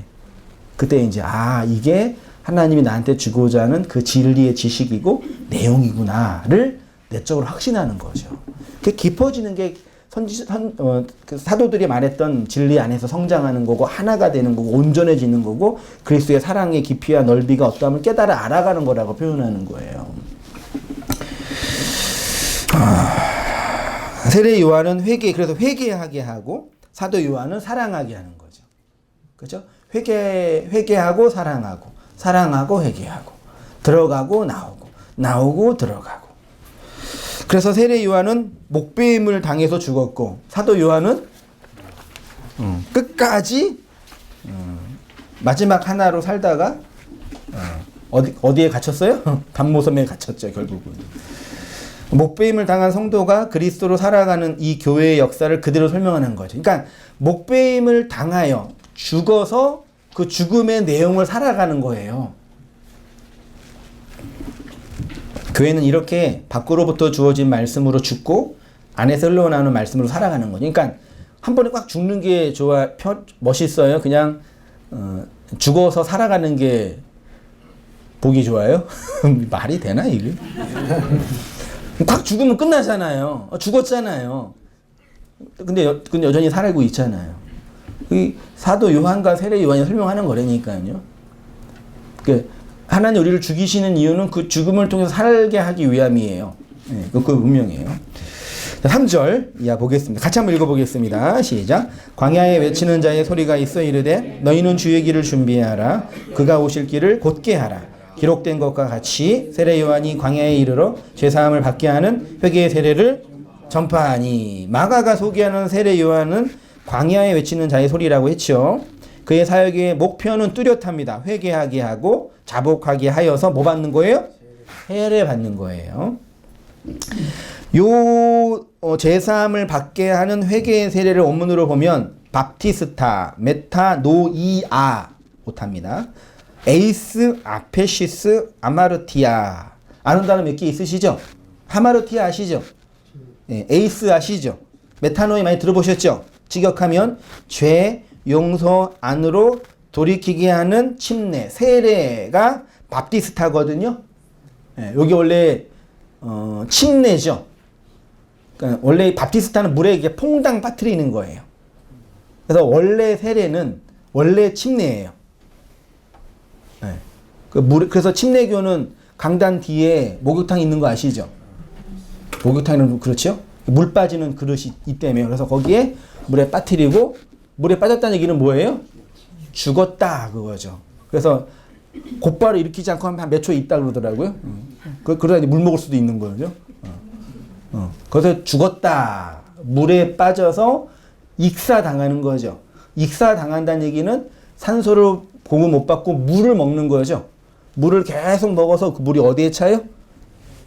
그때 이제 이게 하나님이 나한테 주고자 하는 그 진리의 지식이고 내용이구나를 내적으로 확신하는 거죠. 그게 깊어지는 게 그 사도들이 말했던 진리 안에서 성장하는 거고, 하나가 되는 거고, 온전해지는 거고, 그리스도의 사랑의 깊이와 넓이가 어떠함을 깨달아 알아가는 거라고 표현하는 거예요. 세례 요한은 그래서 회개하게 하고, 사도 요한은 사랑하게 하는 거죠. 그죠? 회개하고 사랑하고 회개하고, 들어가고 나오고 들어가고. 그래서 세례 요한은 목배임을 당해서 죽었고, 사도 요한은 끝까지 마지막 하나로 살다가 어디에 갇혔어요? 감모섬에 갇혔죠, 결국은. 목배임을 당한 성도가 그리스도로 살아가는 이 교회의 역사를 그대로 설명하는 거죠. 그러니까 목배임을 당하여 죽어서 그 죽음의 내용을 살아가는 거예요. 교회는 이렇게 밖으로부터 주어진 말씀으로 죽고 안에서 흘러나오는 말씀으로 살아가는 거죠. 그러니까 한 번에 꽉 죽는 게 멋있어요. 그냥 죽어서 살아가는 게 보기 좋아요? 말이 되나 이게? 딱 죽으면 끝나잖아요. 죽었잖아요. 근데 여전히 살고 있잖아요. 이 사도 요한과 세례 요한이 설명하는 거라니까요. 하나님 우리를 죽이시는 이유는 그 죽음을 통해서 살게 하기 위함이에요. 네, 그거 분명해요. 3절 이하 보겠습니다. 같이 한번 읽어보겠습니다. 시작. 광야에 외치는 자의 소리가 있어 이르되 너희는 주의 길을 준비하라. 그가 오실 길을 곧게 하라. 기록된 것과 같이 세례 요한이 광야에 이르러 죄사함을 받게 하는 회개의 세례를 전파하니. 마가가 소개하는 세례 요한은 광야에 외치는 자의 소리라고 했죠. 그의 사역의 목표는 뚜렷합니다. 회개하게 하고 자복하게 하여서 뭐 받는 거예요? 세례 받는 거예요. 요 제사함을 받게 하는 회개의 세례를 원문으로 보면 밥티스타, 메타노이아 못합니다. 에이스, 아페시스, 아마르티아. 아는 단어 몇 개 있으시죠? 하마르티아 아시죠? 네, 에이스 아시죠? 메타노이 많이 들어보셨죠? 직역하면 죄, 용서 안으로 돌이키게 하는 침례, 세례가 밥티스타거든요. 네, 여기 원래 침례죠. 그러니까 원래 밥티스타는 물에 이게 퐁당 빠뜨리는 거예요. 그래서 원래 세례는 원래 침례예요. 네. 그래서 침례교는 강단 뒤에 목욕탕 있는 거 아시죠? 목욕탕은 그렇죠? 물 빠지는 그릇이 있다며. 그래서 거기에 물에 빠뜨리고, 물에 빠졌다는 얘기는 뭐예요? 죽었다 그거죠. 그래서 곧바로 일으키지 않고 한 몇 초 있다 그러더라고요. 그러다 이제 물 먹을 수도 있는 거죠. 그래서 죽었다. 물에 빠져서 익사당하는 거죠. 익사당한다는 얘기는 산소를 공급 못 받고 물을 먹는 거죠. 물을 계속 먹어서 그 물이 어디에 차요?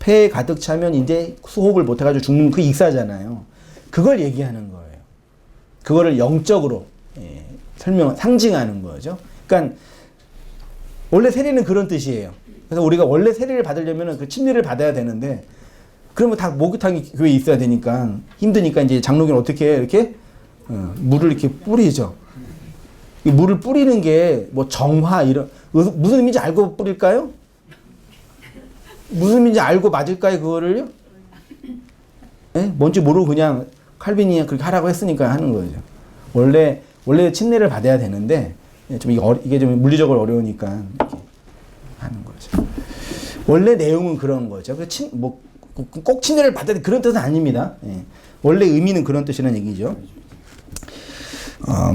폐에 가득 차면 이제 호흡을 못 해가지고 죽는 그 익사잖아요. 그걸 얘기하는 거예요. 그거를 영적으로 상징하는 거죠. 그러니까 원래 세례는 그런 뜻이에요. 그래서 우리가 원래 세례를 받으려면 그 침례를 받아야 되는데, 그러면 다 목욕탕이 교회에 있어야 되니까 힘드니까 이제 장로교는 어떻게 해? 이렇게 물을 이렇게 뿌리죠. 이 물을 뿌리는 게 뭐 정화 이런 무슨 의미인지 알고 뿌릴까요? 무슨 의미인지 알고 맞을까요? 그거를요? 예? 뭔지 모르고 그냥 칼빈이 그렇게 하라고 했으니까 하는 거죠. 원래 침례를 받아야 되는데 좀 이게 좀 물리적으로 어려우니까 이렇게 하는 거죠. 원래 내용은 그런 거죠. 꼭 침례를 받아야 돼 그런 뜻은 아닙니다. 예. 원래 의미는 그런 뜻이라는 얘기죠.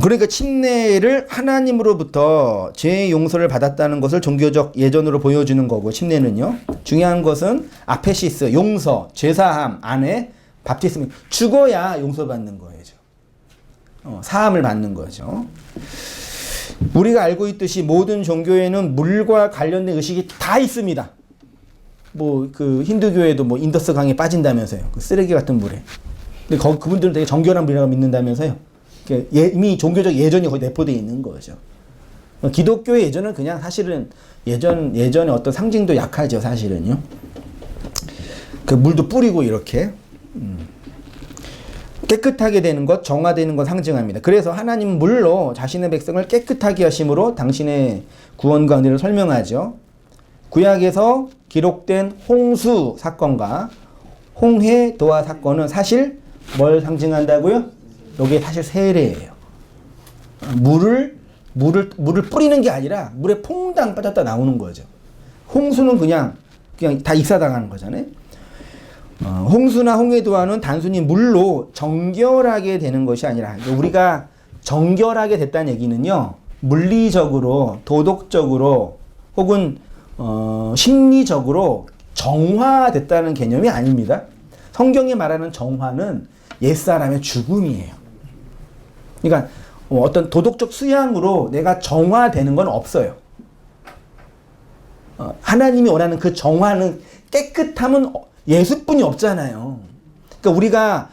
그러니까 침례를 하나님으로부터 죄의 용서를 받았다는 것을 종교적 예전으로 보여주는 거고, 침례는요. 중요한 것은 아페시스, 용서, 죄사함 안에 밥티스미, 죽어야 용서받는 거죠. 사함을 받는 거죠. 우리가 알고 있듯이 모든 종교에는 물과 관련된 의식이 다 있습니다. 그 힌두교에도 인더스 강에 빠진다면서요. 그 쓰레기 같은 물에. 근데 그분들은 되게 정결한 물이라고 믿는다면서요. 이미 종교적 예전이 거의 내포되어 있는 거죠. 기독교의 예전은 그냥 사실은 예전의 어떤 상징도 약하죠, 사실은요. 그 물도 뿌리고 이렇게. 깨끗하게 되는 것, 정화되는 것 상징합니다. 그래서 하나님은 물로 자신의 백성을 깨끗하게 하심으로 당신의 구원과 은혜를 설명하죠. 구약에서 기록된 홍수 사건과 홍해 도화 사건은 사실 뭘 상징한다고요? 여기에 사실 세례예요. 물을 뿌리는 게 아니라 물에 퐁당 빠졌다 나오는 거죠. 홍수는 그냥 다 익사당하는 거잖아요. 홍수나 홍해도화는 단순히 물로 정결하게 되는 것이 아니라, 우리가 정결하게 됐다는 얘기는요, 물리적으로, 도덕적으로, 혹은 심리적으로 정화됐다는 개념이 아닙니다. 성경이 말하는 정화는 옛사람의 죽음이에요. 그러니까 어떤 도덕적 수양으로 내가 정화되는 건 없어요. 하나님이 원하는 그 정화는, 깨끗함은 예수뿐이 없잖아요. 그러니까 우리가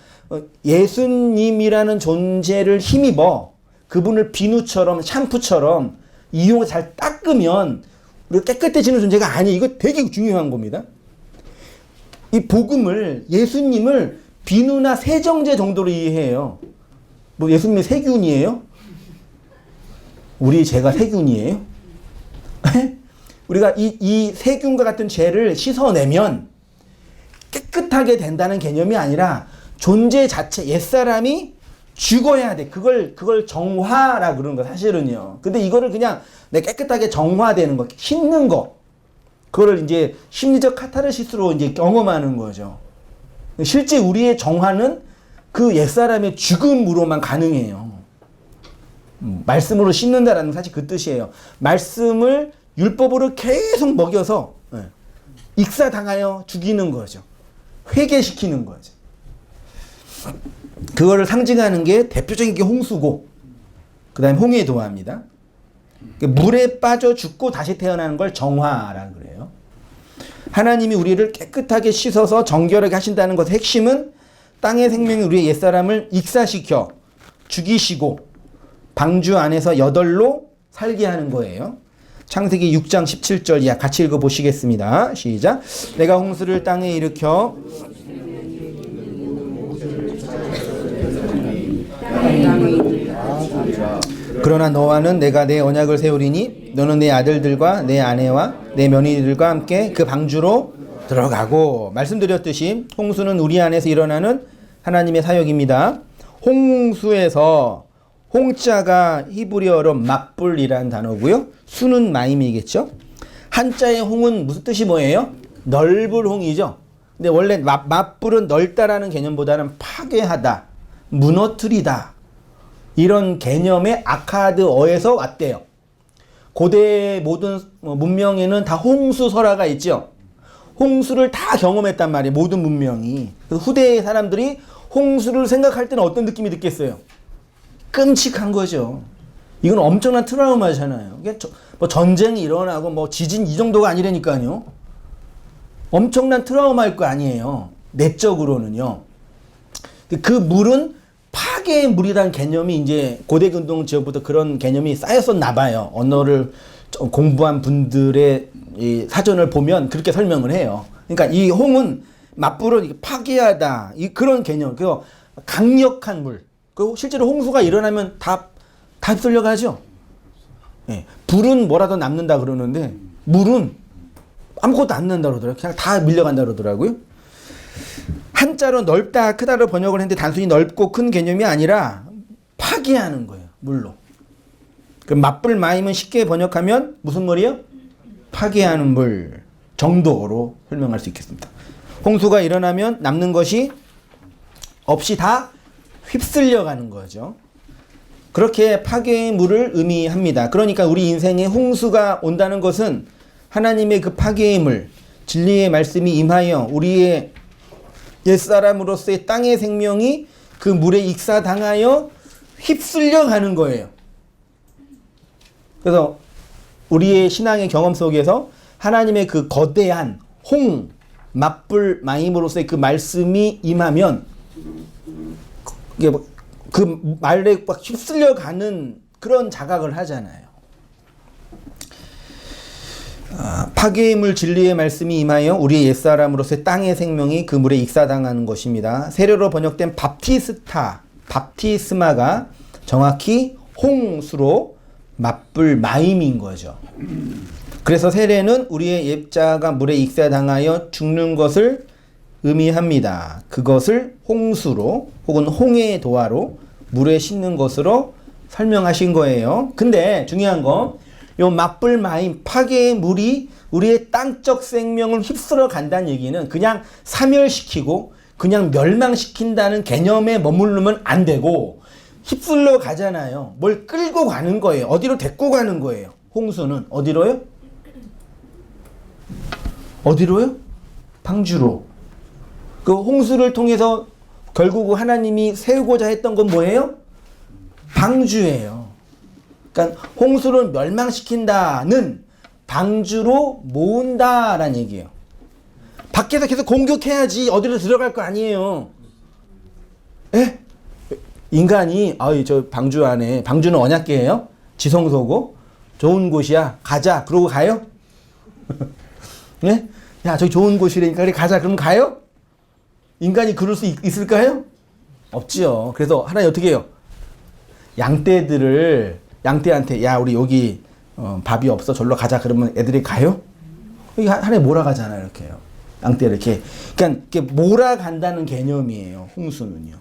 예수님이라는 존재를 힘입어 그분을 비누처럼 샴푸처럼 이용해서 잘 닦으면 우리가 깨끗해지는 존재가 아니에요. 이거 되게 중요한 겁니다. 이 복음을, 예수님을 비누나 세정제 정도로 이해해요. 예수님이 세균이에요? 우리 죄가 세균이에요? 우리가 이 세균과 같은 죄를 씻어내면 깨끗하게 된다는 개념이 아니라 존재 자체, 옛사람이 죽어야 돼. 그걸 정화라 그러는 거 사실은요. 근데 이거를 그냥 내 깨끗하게 정화되는 거, 씻는 거, 그거를 이제 심리적 카타르시스로 이제 경험하는 거죠. 실제 우리의 정화는 그 옛사람의 죽음으로만 가능해요. 말씀으로 씻는다라는 사실 그 뜻이에요. 말씀을 율법으로 계속 먹여서 익사당하여 죽이는 거죠. 회개시키는 거죠. 그거를 상징하는 게 대표적인 게 홍수고, 그 다음에 홍해도화입니다. 물에 빠져 죽고 다시 태어나는 걸 정화라고 그래요. 하나님이 우리를 깨끗하게 씻어서 정결하게 하신다는 것의 핵심은 땅의 생명이 우리의 옛사람을 익사시켜 죽이시고 방주 안에서 여덟로 살게 하는 거예요. 창세기 6장 17절 이하 같이 읽어보시겠습니다. 시작. 내가 홍수를 땅에 일으켜 그러나 너와는 내가 내 언약을 세우리니 너는 내 아들들과 내 아내와 내 며느리들과 함께 그 방주로 들어가고, 말씀드렸듯이 홍수는 우리 안에서 일어나는 하나님의 사역입니다. 홍수에서 홍자가 히브리어로 맞불이라는 단어고요. 수는 마임이겠죠. 한자의 홍은 무슨 뜻이 뭐예요? 넓을 홍이죠. 근데 원래 맞불은 넓다라는 개념보다는 파괴하다, 무너뜨리다, 이런 개념의 아카드어에서 왔대요. 고대 모든 문명에는 다 홍수설화가 있죠. 홍수를 다 경험했단 말이에요. 모든 문명이. 후대의 사람들이 홍수를 생각할 때는 어떤 느낌이 듣겠어요? 끔찍한 거죠. 이건 엄청난 트라우마잖아요. 뭐 전쟁이 일어나고 뭐 지진 이 정도가 아니라니까요. 엄청난 트라우마일 거 아니에요. 내적으로는요. 그 물은 파괴의 물이라는 개념이 이제 고대 근동 지역부터 그런 개념이 쌓였었나 봐요. 언어를 공부한 분들의 이 사전을 보면 그렇게 설명을 해요. 그러니까 이 홍은 맞불은 파괴하다, 그런 개념. 그래서 강력한 물. 그 실제로 홍수가 일어나면 다 휩쓸려 가죠. 예. 불은 뭐라도 남는다 그러는데 물은 아무것도 안 남는다 그러더라고요. 그냥 다 밀려간다 그러더라고요. 한자로 넓다 크다로 번역을 했는데 단순히 넓고 큰 개념이 아니라 파괴하는 거예요. 물로. 그럼 맞불 마임은 쉽게 번역하면 무슨 물이요? 파괴하는 물 정도로 설명할 수 있겠습니다. 홍수가 일어나면 남는 것이 없이 다 휩쓸려 가는 거죠. 그렇게 파괴의 물을 의미합니다. 그러니까 우리 인생에 홍수가 온다는 것은 하나님의 그 파괴의 물, 진리의 말씀이 임하여 우리의 옛사람으로서의 땅의 생명이 그 물에 익사당하여 휩쓸려 가는 거예요. 그래서 우리의 신앙의 경험 속에서 하나님의 그 거대한 홍, 맞불, 마임으로서의 그 말씀이 임하면 이게 그 말에 막 휩쓸려 가는 그런 자각을 하잖아요. 파괴의 물 진리의 말씀이 임하여 우리의 옛사람으로서의 땅의 생명이 그 물에 익사당하는 것입니다. 세례로 번역된 밥티스마가 정확히 홍수로 맞불 마임인 거죠. 그래서 세례는 우리의 옛자가 물에 익사당하여 죽는 것을 의미합니다. 그것을 홍수로 혹은 홍해의 도화로 물에 씻는 것으로 설명하신 거예요. 근데 중요한 건 요 맞불 마임, 파괴의 물이 우리의 땅적 생명을 휩쓸어 간다는 얘기는 그냥 사멸시키고 그냥 멸망시킨다는 개념에 머무르면 안 되고 휩쓸러 가잖아요. 뭘 끌고 가는 거예요. 어디로 데리고 가는 거예요. 홍수는 어디로요? 어디로요? 방주로. 그 홍수를 통해서 결국 하나님이 세우고자 했던 건 뭐예요? 방주예요. 그러니까 홍수를 멸망시킨다는 방주로 모은다라는 얘기예요. 밖에서 계속 공격해야지 어디로 들어갈 거 아니에요. 에? 인간이 저 방주 안에, 방주는 언약궤예요. 지성소고 좋은 곳이야. 가자. 그러고 가요? 예? 야, 저기 좋은 곳이라니까 그래 가자. 그럼 가요? 인간이 그럴 수 있을까요? 없지요. 그래서 하나님 어떻게 해요? 양떼한테 야 우리 여기 밥이 없어 절로 가자 그러면 애들이 가요? 여기 하나님 몰아가잖아요. 이렇게요. 양떼를 이렇게 그러니까 이렇게 몰아간다는 개념이에요. 홍수는요.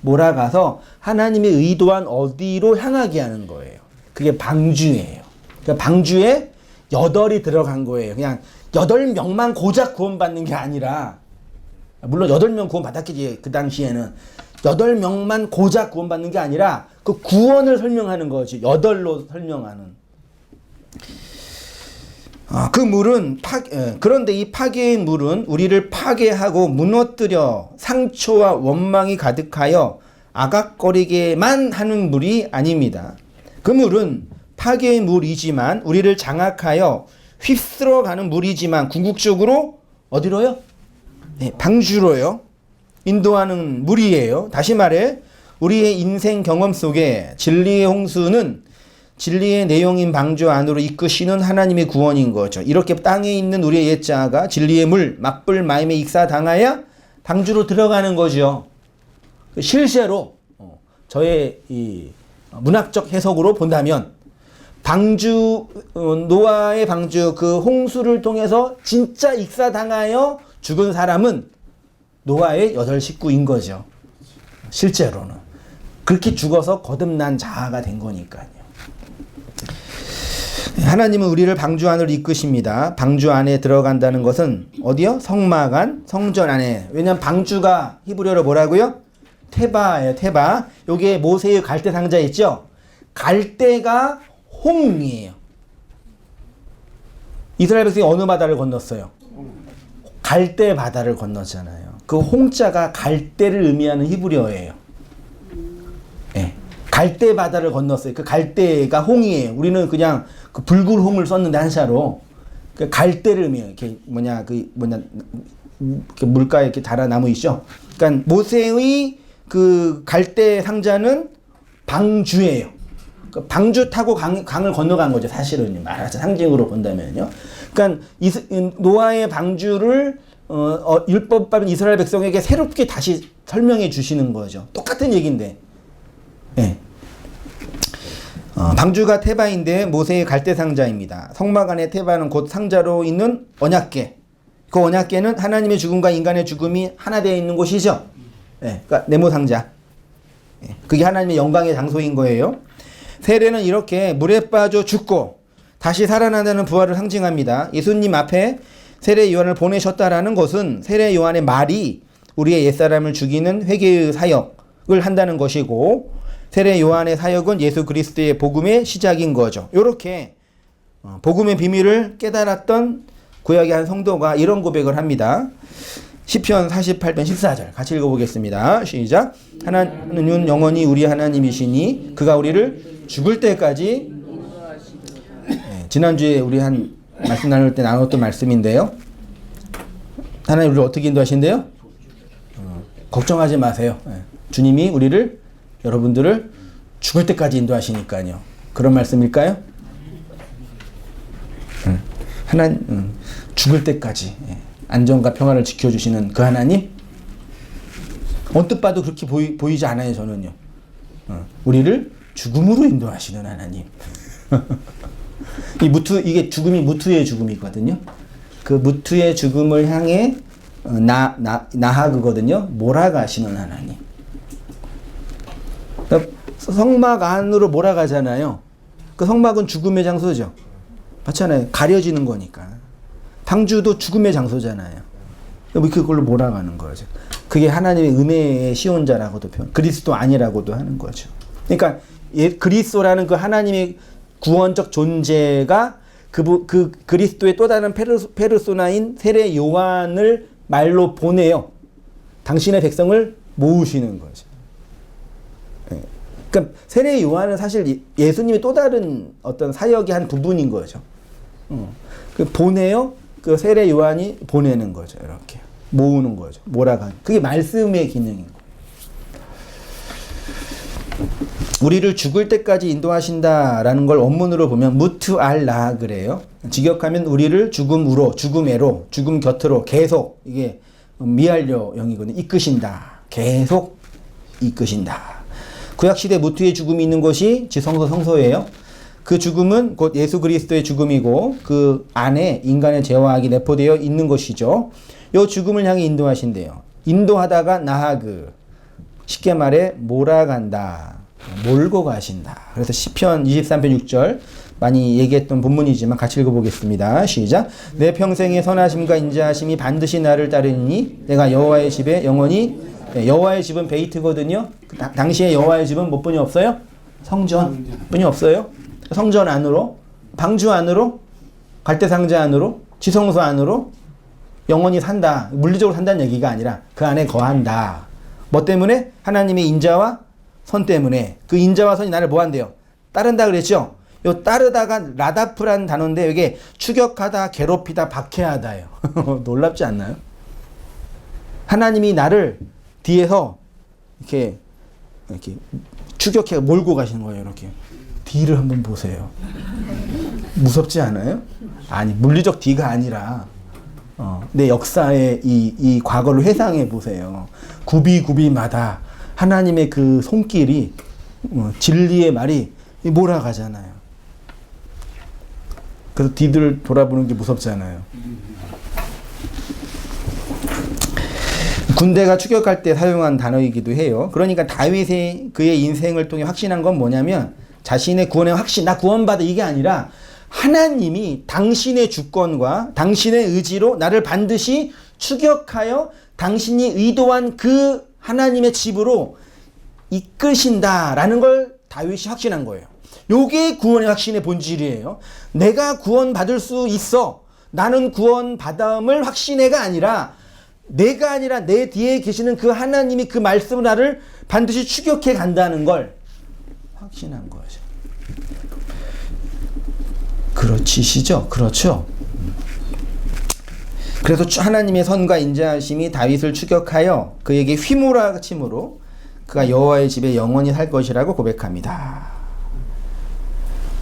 몰아가서 하나님의 의도한 어디로 향하게 하는 거예요. 그게 방주예요. 그러니까 방주에 8이 들어간 거예요. 그냥 8명만 고작 구원받는 게 아니라, 물론 8명 구원받았겠지. 그 당시에는 8명만 고작 구원받는 게 아니라 그 구원을 설명하는 거지. 8로 설명하는. 그 물은 그런데 이 파괴의 물은 우리를 파괴하고 무너뜨려 상처와 원망이 가득하여 아각거리게만 하는 물이 아닙니다. 그 물은 파괴의 물이지만 우리를 장악하여 휩쓸어가는 물이지만 궁극적으로 어디로요? 네, 방주로요. 인도하는 물이에요. 다시 말해 우리의 인생 경험 속에 진리의 홍수는 진리의 내용인 방주 안으로 이끄시는 하나님의 구원인 거죠. 이렇게 땅에 있는 우리의 옛자가 진리의 물, 막불 마임에 익사당하여 방주로 들어가는 거죠. 실제로 저의 이 문학적 해석으로 본다면 방주, 노아의 방주 그 홍수를 통해서 진짜 익사당하여 죽은 사람은 노아의 8식구인 거죠. 실제로는. 그렇게 죽어서 거듭난 자아가 된 거니까요. 하나님은 우리를 방주 안으로 이끄십니다. 방주 안에 들어간다는 것은 어디요? 성막 안, 성전 안에. 왜냐하면 방주가 히브리어로 뭐라고요? 테바예요. 테바. 여기에 모세의 갈대 상자 있죠? 갈대가 홍이에요. 이스라엘 백성이 어느 바다를 건넜어요? 갈대 바다를 건넜잖아요. 그 홍자가 갈대를 의미하는 히브리어예요. 네. 갈대 바다를 건넜어요. 그 갈대가 홍이에요. 우리는 그냥 그 붉은 홍을 썼는데 한자로 그 갈대를 의미해요. 이렇게 이렇게 물가에 이렇게 자라 나무 있죠. 그러니까 모세의 그 갈대 상자는 방주예요. 그 방주 타고 강을 건너간 거죠. 사실은 말하자 상징으로 본다면요. 그러니까 노아의 방주를 율법받은 이스라엘 백성에게 새롭게 다시 설명해 주시는 거죠. 똑같은 얘기인데. 네. 방주가 테바인데 모세의 갈대 상자입니다. 성막 안의 테바는 곧 상자로 있는 언약궤. 그 언약궤는 하나님의 죽음과 인간의 죽음이 하나 되어 있는 곳이죠. 네. 그러니까 네모 상자. 네. 그게 하나님의 영광의 장소인 거예요. 세례는 이렇게 물에 빠져 죽고 다시 살아난다는 부활을 상징합니다. 예수님 앞에 세례 요한을 보내셨다라는 것은 세례 요한의 말이 우리의 옛사람을 죽이는 회개의 사역을 한다는 것이고 세례 요한의 사역은 예수 그리스도의 복음의 시작인 거죠. 이렇게 복음의 비밀을 깨달았던 구약의 한 성도가 이런 고백을 합니다. 시편 48편 14절 같이 읽어보겠습니다. 시작. 하나님은 영원히 우리 하나님이시니 그가 우리를 죽을 때까지 지난주에 우리 한 말씀 나눌 때 나눴던 말씀인데요. 하나님 우리를 어떻게 인도하신대요? 걱정하지 마세요. 주님이 우리를 여러분들을 죽을 때까지 인도하시니까요. 그런 말씀일까요? 하나님 죽을 때까지 안전과 평화를 지켜주시는 그 하나님? 언뜻 봐도 그렇게 보이지 않아요. 저는요. 우리를 죽음으로 인도하시는 하나님. 이게 죽음이 무투의 죽음이거든요. 그 무투의 죽음을 향해 나하그거든요. 몰아가시는 하나님. 성막 안으로 몰아가잖아요. 그 성막은 죽음의 장소죠. 맞잖아요. 가려지는 거니까. 방주도 죽음의 장소잖아요. 그걸로 몰아가는 거죠. 그게 하나님의 은혜의 시온자라고도 그리스도 아니라고도 하는 거죠. 그러니까 그리스도라는 그 하나님의 구원적 존재가 그 그리스도의 또 다른 페르소나인 세례 요한을 말로 보내요. 당신의 백성을 모으시는 거죠. 그러니까 세례 요한은 사실 예수님의 또 다른 어떤 사역의 한 부분인 거죠. 보내요. 그 세례 요한이 보내는 거죠. 이렇게 모으는 거죠. 몰아가는. 그게 말씀의 기능인 거예요. 우리를 죽을 때까지 인도하신다라는 걸 원문으로 보면 무트 알라 그래요. 직역하면 우리를 죽음으로, 죽음에로, 죽음 곁으로 계속 이게 미알려 영이거든요. 이끄신다. 계속 이끄신다. 구약시대 무트의 죽음이 있는 것이 지성소 성소예요. 그 죽음은 곧 예수 그리스도의 죽음이고 그 안에 인간의 죄와 악이 내포되어 있는 것이죠. 이 죽음을 향해 인도하신대요. 인도하다가 나하그 쉽게 말해 몰아간다. 몰고 가신다. 그래서 시편 23편 6절 많이 얘기했던 본문이지만 같이 읽어보겠습니다. 시작. 내 평생의 선하심과 인자하심이 반드시 나를 따르니 내가 여호와의 집에 영원히 여호와의 집은 베이트거든요. 당시에 여호와의 집은 뭐 뿐이 없어요? 성전 뿐이 없어요. 성전 안으로, 방주 안으로, 갈대상자 안으로, 지성소 안으로 영원히 산다. 물리적으로 산다는 얘기가 아니라 그 안에 거한다. 뭐 때문에? 하나님의 인자와 선 때문에. 그 인자와 선이 나를 뭐 한대요? 따른다 그랬죠? 요 따르다가 라다프라는 단어인데 이게 추격하다, 괴롭히다, 박해하다예요. 놀랍지 않나요? 하나님이 나를 뒤에서 이렇게 이렇게 추격해 몰고 가시는 거예요. 이렇게 뒤를 한번 보세요. 무섭지 않아요? 아니 물리적 뒤가 아니라 내 역사의 이 과거를 회상해 보세요. 구비마다 하나님의 그 손길이 진리의 말이 몰아가잖아요. 그래서 뒤를 돌아보는 게 무섭잖아요. 군대가 추격할 때 사용한 단어이기도 해요. 그러니까 다윗이 그의 인생을 통해 확신한 건 뭐냐면 자신의 구원의 확신, 나 구원받아 이게 아니라 하나님이 당신의 주권과 당신의 의지로 나를 반드시 추격하여 당신이 의도한 그 하나님의 집으로 이끄신다라는 걸 다윗이 확신한 거예요. 요게 구원의 확신의 본질이에요. 내가 구원받을 수 있어. 나는 구원받음을 확신해가 아니라 내가 아니라 내 뒤에 계시는 그 하나님이 그 말씀을 나를 반드시 추격해 간다는 걸 확신한 거죠. 그렇지시죠? 그렇죠? 그래서 하나님의 선과 인자하심이 다윗을 추격하여 그에게 휘몰아침으로 그가 여호와의 집에 영원히 살 것이라고 고백합니다.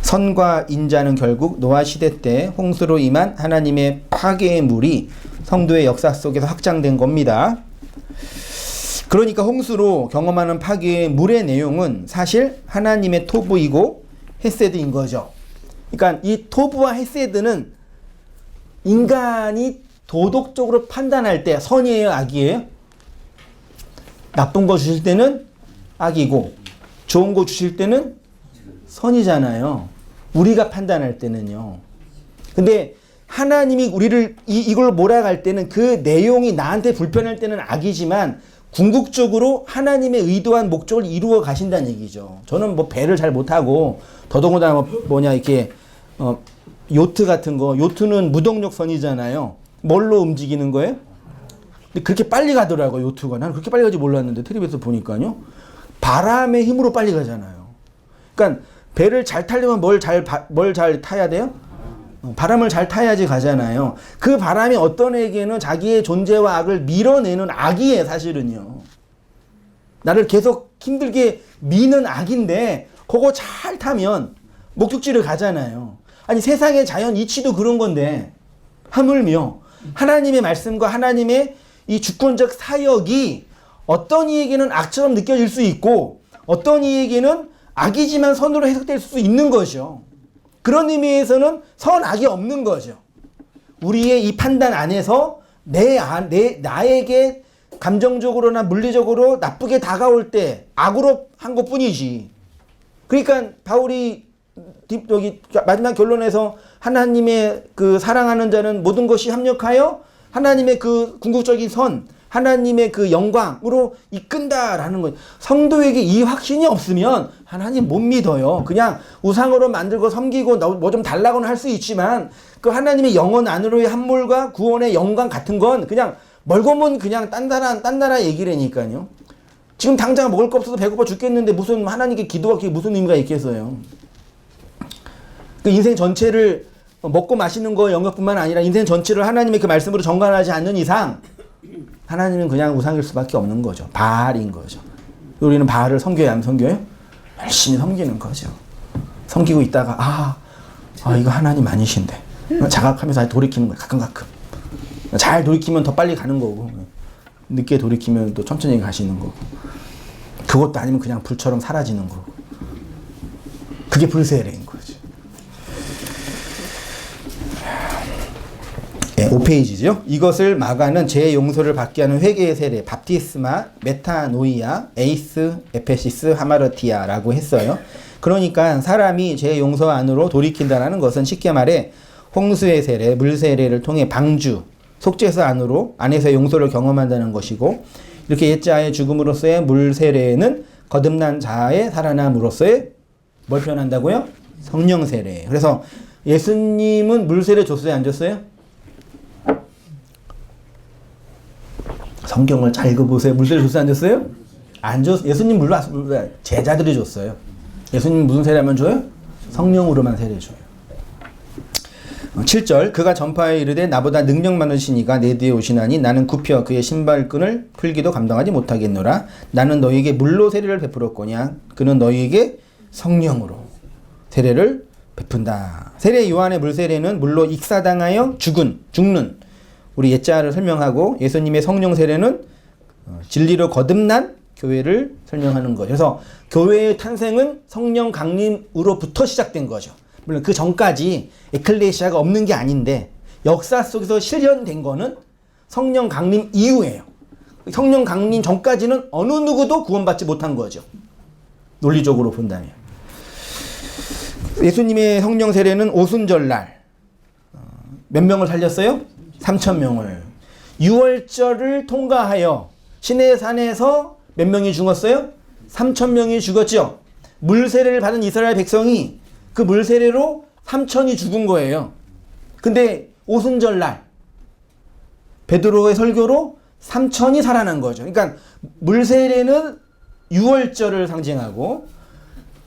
선과 인자는 결국 노아 시대 때 홍수로 임한 하나님의 파괴의 물이 성도의 역사 속에서 확장된 겁니다. 그러니까 홍수로 경험하는 파괴의 물의 내용은 사실 하나님의 토부이고 헤세드인 거죠. 그러니까 이 토부와 헤세드는 인간이 도덕적으로 판단할 때 선이에요, 악이에요? 나쁜 거 주실 때는 악이고 좋은 거 주실 때는 선이잖아요. 우리가 판단할 때는요. 근데 하나님이 우리를 이걸 몰아갈 때는 그 내용이 나한테 불편할 때는 악이지만 궁극적으로 하나님의 의도한 목적을 이루어 가신다는 얘기죠. 저는 뭐 배를 잘 못하고 더더군다나 이렇게 요트 같은 거, 요트는 무동력 선이잖아요. 뭘로 움직이는 거예요? 근데 그렇게 빨리 가더라고요, 요트가. 나는 그렇게 빨리 가지 몰랐는데 텔레비에서 보니까요. 바람의 힘으로 빨리 가잖아요. 그러니까 배를 잘 타려면 뭘 잘 타야 돼요? 바람을 잘 타야지 가잖아요. 그 바람이 어떤 에게는 자기의 존재와 악을 밀어내는 악이에요, 사실은요. 나를 계속 힘들게 미는 악인데 그거 잘 타면 목적지를 가잖아요. 아니 세상의 자연 이치도 그런 건데 하물며 하나님의 말씀과 하나님의 이 주권적 사역이 어떤 이에게는 악처럼 느껴질 수 있고 어떤 이에게는 악이지만 선으로 해석될 수 있는 거죠. 그런 의미에서는 선악이 없는 거죠. 우리의 이 판단 안에서 나에게 감정적으로나 물리적으로 나쁘게 다가올 때 악으로 한 것뿐이지. 그러니까 바울이 여기 마지막 결론에서 하나님의 그 사랑하는 자는 모든 것이 합력하여 하나님의 그 궁극적인 선, 하나님의 그 영광으로 이끈다라는 거예요. 성도에게 이 확신이 없으면 하나님 못 믿어요. 그냥 우상으로 만들고 섬기고 뭐 좀 달라고는 할 수 있지만 그 하나님의 영혼 안으로의 함몰과 구원의 영광 같은 건 그냥 멀고먼 그냥 딴 나라 얘기라니까요. 지금 당장 먹을 거 없어서 배고파 죽겠는데 무슨 하나님께 기도가 그게 무슨 의미가 있겠어요. 그 인생 전체를 먹고 마시는 거 영역뿐만 아니라 인생 전체를 하나님의 그 말씀으로 정관하지 않는 이상 하나님은 그냥 우상일 수밖에 없는 거죠. 바알인 거죠. 우리는 바알을 섬겨야 안 섬겨요? 열심히 섬기는 거죠. 섬기고 있다가 이거 하나님 아니신데 자각하면서 돌이키는 거예요. 가끔 잘 돌이키면 더 빨리 가는 거고 늦게 돌이키면 또 천천히 가시는 거고 그것도 아니면 그냥 불처럼 사라지는 거고 그게 불세례인 거죠. 5페이지죠. 이것을 막아는 죄의 용서를 받게 하는 회개의 세례, 밥티스마, 메타노이아, 에이스, 에페시스, 하마르티아라고 했어요. 그러니까 사람이 죄의 용서 안으로 돌이킨다는 것은 쉽게 말해 홍수의 세례, 물세례를 통해 방주, 속죄서 안에서 용서를 경험한다는 것이고 이렇게 옛자의 죽음으로서의 물세례는 거듭난 자의 살아남으로서의 뭘 표현한다고요? 성령 세례. 그래서 예수님은 물세례 줬어요? 안 줬어요? 성경을 잘 읽어보세요. 물세례 줬어요? 안 줬어요? 안 줬어요. 예수님 제자들이 줬어요. 예수님 무슨 세례하면 줘요? 성령으로만 세례 줘요. 7절 그가 전파에 이르되 나보다 능력 많으시니가 내 뒤에 오시나니 나는 굽혀 그의 신발끈을 풀기도 감당하지 못하겠노라. 나는 너희에게 물로 세례를 베풀었거냐 그는 너희에게 성령으로 세례를 베푼다. 세례 요한의 물세례는 물로 익사당하여 죽는 우리 옛자를 설명하고 예수님의 성령 세례는 진리로 거듭난 교회를 설명하는 거죠. 그래서 교회의 탄생은 성령 강림으로부터 시작된 거죠. 물론 그 전까지 에클레시아가 없는 게 아닌데 역사 속에서 실현된 거는 성령 강림 이후예요. 성령 강림 전까지는 어느 누구도 구원받지 못한 거죠. 논리적으로 본다면. 예수님의 성령 세례는 오순절날 몇 명을 살렸어요? 3,000명을. 6월절을 통과하여 시내산에서 몇 명이 죽었어요? 3,000명이 죽었죠. 물세례를 받은 이스라엘 백성이 그 물세례로 3,000이 죽은 거예요. 근데 오순절날 베드로의 설교로 3,000이 살아난 거죠. 그러니까 물세례는 6월절을 상징하고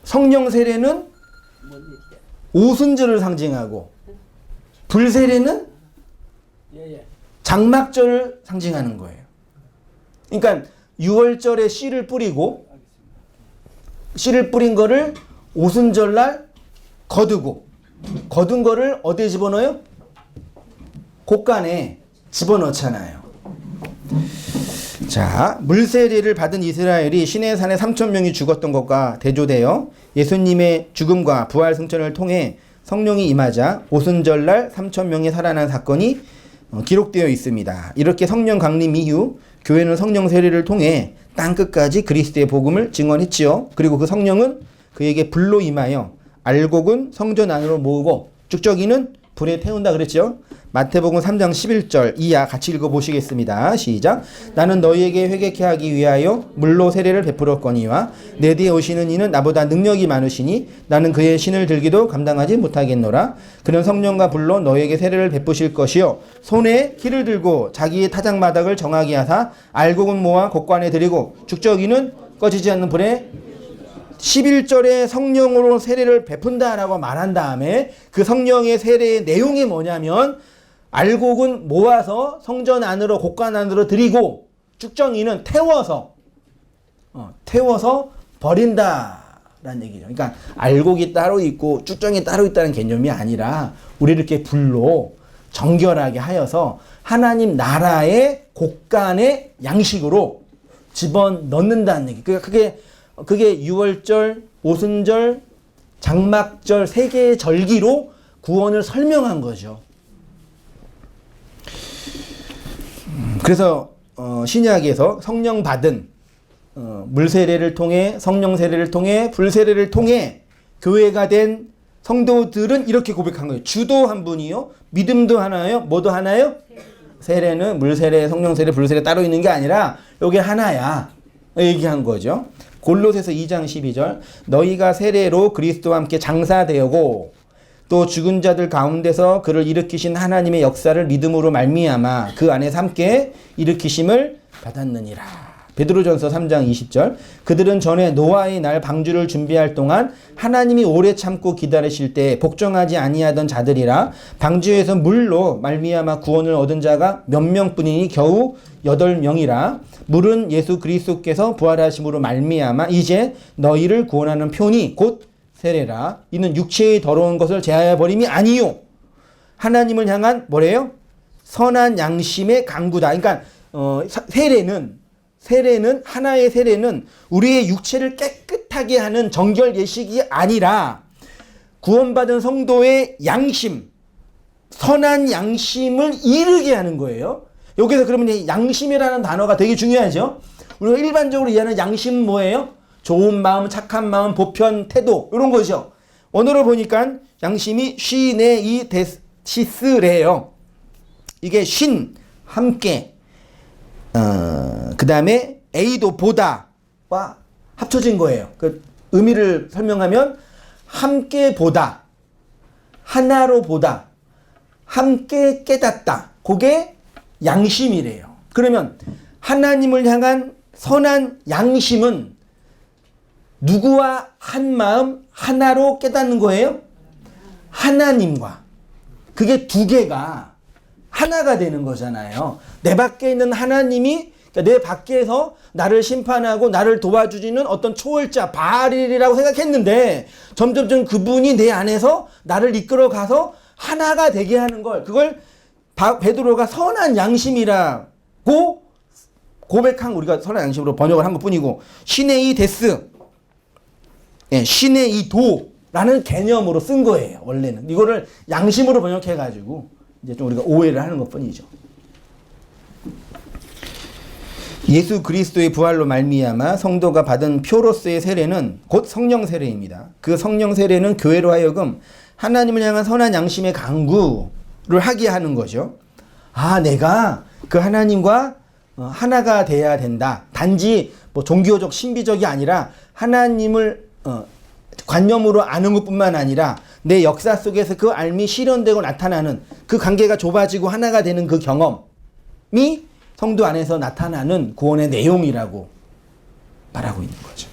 성령 세례는 오순절을 상징하고 불세례는 장막절을 상징하는 거예요. 그러니까 6월절에 씨를 뿌리고 씨를 뿌린 거를 오순절날 거둔 거를 어디에 집어넣어요? 곳간에 집어넣잖아요. 자, 물세례를 받은 이스라엘이 시내산에 3,000명이 죽었던 것과 대조되어 예수님의 죽음과 부활 승천을 통해 성령이 임하자 오순절날 3,000명이 살아난 사건이 기록되어 있습니다. 이렇게 성령 강림 이후 교회는 성령 세례를 통해 땅끝까지 그리스도의 복음을 증언했지요. 그리고 그 성령은 그에게 불로 임하여 알곡은 성전 안으로 모으고 쭉저기는 불에 태운다 그랬죠. 마태복음 3장 11절 이하 같이 읽어보시겠습니다. 시작. 나는 너희에게 회개케 하기 위하여 물로 세례를 베풀었거니와 내 뒤에 오시는 이는 나보다 능력이 많으시니 나는 그의 신을 들기도 감당하지 못하겠노라. 그는 성령과 불로 너희에게 세례를 베푸실 것이요 손에 키를 들고 자기의 타작마당을 정하게 하사 알곡은 모아 곳간에 들이고 쭉저기는 꺼지지 않는 불에 11절에 성령으로 세례를 베푼다라고 말한 다음에 그 성령의 세례의 내용이 뭐냐면 알곡은 모아서 성전 안으로 곳간 안으로 들이고 쭉정이는 태워서 버린다라는 얘기죠. 그러니까 알곡이 따로 있고 쭉정이 따로 있다는 개념이 아니라 우리 이렇게 불로 정결하게 하여서 하나님 나라의 곳간의 양식으로 집어넣는다는 얘기. 그러니까 그게 6월절, 오순절, 장막절 세 개의 절기로 구원을 설명한 거죠. 그래서 신약에서 성령 받은 물세례를 통해 성령 세례를 통해 불세례를 통해 교회가 된 성도들은 이렇게 고백한 거예요. 주도 한 분이요. 믿음도 하나요. 뭐도 하나요? 세례는 물세례, 성령 세례, 불세례 따로 있는 게 아니라 이게 하나야. 얘기한 거죠. 골로새서 2장 12절 너희가 세례로 그리스도와 함께 장사되고 또 죽은 자들 가운데서 그를 일으키신 하나님의 역사를 믿음으로 말미암아 그 안에서 함께 일으키심을 받았느니라. 베드로전서 3장 20절 그들은 전에 노아의 날 방주를 준비할 동안 하나님이 오래 참고 기다리실 때 복종하지 아니하던 자들이라 방주에서 물로 말미암아 구원을 얻은 자가 몇 명뿐이니 겨우 8명이라. 물은 예수 그리스도께서 부활하심으로 말미암아 이제 너희를 구원하는 표니 곧 세례라. 이는 육체의 더러운 것을 제하여 버림이 아니요 하나님을 향한 뭐래요? 선한 양심의 강구다. 그러니까 세례는 하나의 세례는 우리의 육체를 깨끗하게 하는 정결 예식이 아니라 구원받은 성도의 양심, 선한 양심을 이르게 하는 거예요. 여기서 그러면 양심이라는 단어가 되게 중요하죠. 우리가 일반적으로 이해하는 양심은 뭐예요? 좋은 마음, 착한 마음, 보편, 태도 이런 거죠. 언어로 보니까 양심이 쉬네이 데시스래요. 이게 쉰, 함께 그 다음에 에이도 보다와 합쳐진 거예요. 그 의미를 설명하면 함께 보다, 하나로 보다, 함께 깨닫다. 그게 양심이래요. 그러면 하나님을 향한 선한 양심은 누구와 한 마음 하나로 깨닫는 거예요? 하나님과. 그게 두 개가 하나가 되는 거잖아요. 내 밖에 있는 하나님이 그러니까 내 밖에서 나를 심판하고 나를 도와주지는 어떤 초월자 바알이라고 생각했는데 점점점 그분이 내 안에서 나를 이끌어 가서 하나가 되게 하는 걸, 그걸 베드로가 선한 양심이라고 고백한, 우리가 선한 양심으로 번역을 한 것뿐이고, 시네이 데스, 시네이 도라는 개념으로 쓴 거예요. 원래는 이거를 양심으로 번역해가지고 이제 좀 우리가 오해를 하는 것뿐이죠. 예수 그리스도의 부활로 말미암아 성도가 받은 표로서의 세례는 곧 성령 세례입니다. 그 성령 세례는 교회로 하여금 하나님을 향한 선한 양심의 강구를 하게 하는 거죠. 아, 내가 그 하나님과 하나가 돼야 된다. 단지 뭐 종교적 신비적이 아니라 하나님을 관념으로 아는 것뿐만 아니라 내 역사 속에서 그 알미 실현되고 나타나는 그 관계가 좁아지고 하나가 되는 그 경험이 성도 안에서 나타나는 구원의 내용이라고 말하고 있는 거죠.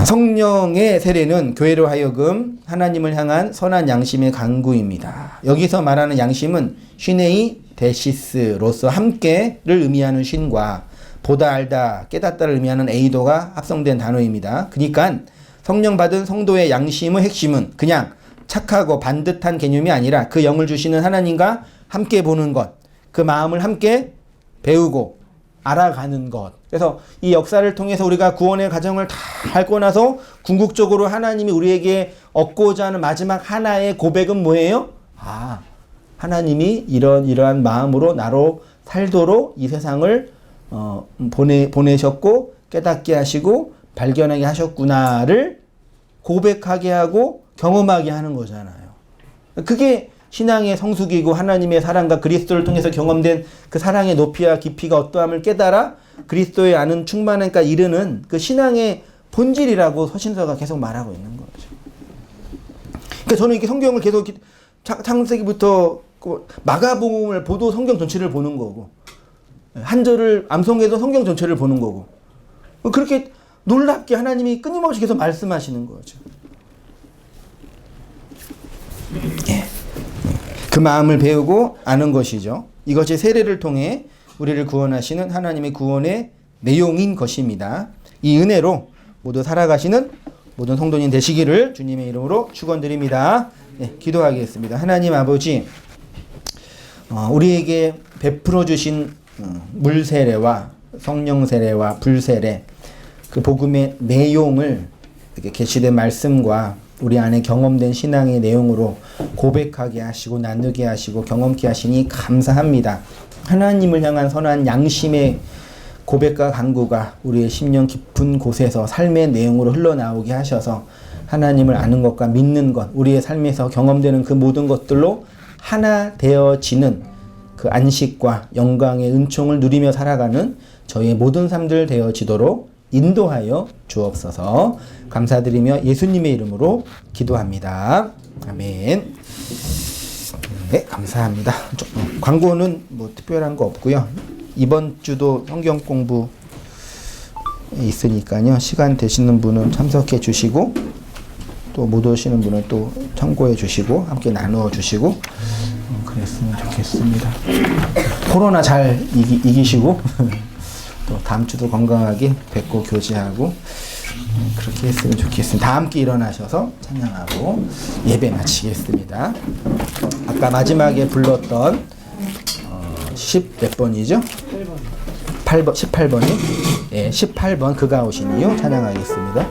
성령의 세례는 교회로 하여금 하나님을 향한 선한 양심의 강구입니다. 여기서 말하는 양심은 슈네이 데시스로서 함께를 의미하는 쉰과 보다 알다 깨닫다를 의미하는 에이도가 합성된 단어입니다. 그러니까 성령 받은 성도의 양심의 핵심은 그냥 착하고 반듯한 개념이 아니라 그 영을 주시는 하나님과 함께 보는 것, 그 마음을 함께 배우고 알아가는 것. 그래서 이 역사를 통해서 우리가 구원의 과정을 다 밟고 나서 궁극적으로 하나님이 우리에게 얻고자 하는 마지막 하나의 고백은 뭐예요? 아, 하나님이 이러한 마음으로 나로 살도록 이 세상을 보내셨고 깨닫게 하시고 발견하게 하셨구나를 고백하게 하고 경험하게 하는 거잖아요. 그게 신앙의 성숙이고 하나님의 사랑과 그리스도를 통해서 경험된 그 사랑의 높이와 깊이가 어떠함을 깨달아 그리스도의 아는 충만함과 이르는 그 신앙의 본질이라고 서신서가 계속 말하고 있는 거죠. 그러니까 저는 이렇게 성경을 계속 창세기부터 마가복음을 보도 성경 전체를 보는 거고, 한 절을 암송해도 성경 전체를 보는 거고, 그렇게 놀랍게 하나님이 끊임없이 계속 말씀하시는 거죠. 예. 그 마음을 배우고 아는 것이죠. 이것이 세례를 통해 우리를 구원하시는 하나님의 구원의 내용인 것입니다. 이 은혜로 모두 살아가시는 모든 성도님 되시기를 주님의 이름으로 축원드립니다. 네, 기도하겠습니다. 하나님 아버지, 우리에게 베풀어 주신 물세례와 성령세례와 불세례, 그 복음의 내용을 이렇게 계시된 말씀과 우리 안에 경험된 신앙의 내용으로 고백하게 하시고 나누게 하시고 경험케 하시니 감사합니다. 하나님을 향한 선한 양심의 고백과 간구가 우리의 심령 깊은 곳에서 삶의 내용으로 흘러나오게 하셔서 하나님을 아는 것과 믿는 것, 우리의 삶에서 경험되는 그 모든 것들로 하나 되어지는 그 안식과 영광의 은총을 누리며 살아가는 저희의 모든 삶들 되어지도록 인도하여 주옵소서. 감사드리며 예수님의 이름으로 기도합니다. 아멘. 네, 감사합니다. 광고는 뭐 특별한 거 없고요. 이번 주도 성경 공부 있으니까요. 시간 되시는 분은 참석해 주시고 또 못 오시는 분은 또 참고해 주시고 함께 나누어 주시고 그랬으면 좋겠습니다. 코로나 잘 이기시고 또 다음 주도 건강하게 뵙고 교제하고 그렇게 했으면 좋겠습니다. 다 함께 일어나셔서 찬양하고 예배 마치겠습니다. 아까 마지막에 불렀던 10 몇 번이죠? 8번, 18번이? 예, 18번 그가 오신 이유 찬양하겠습니다.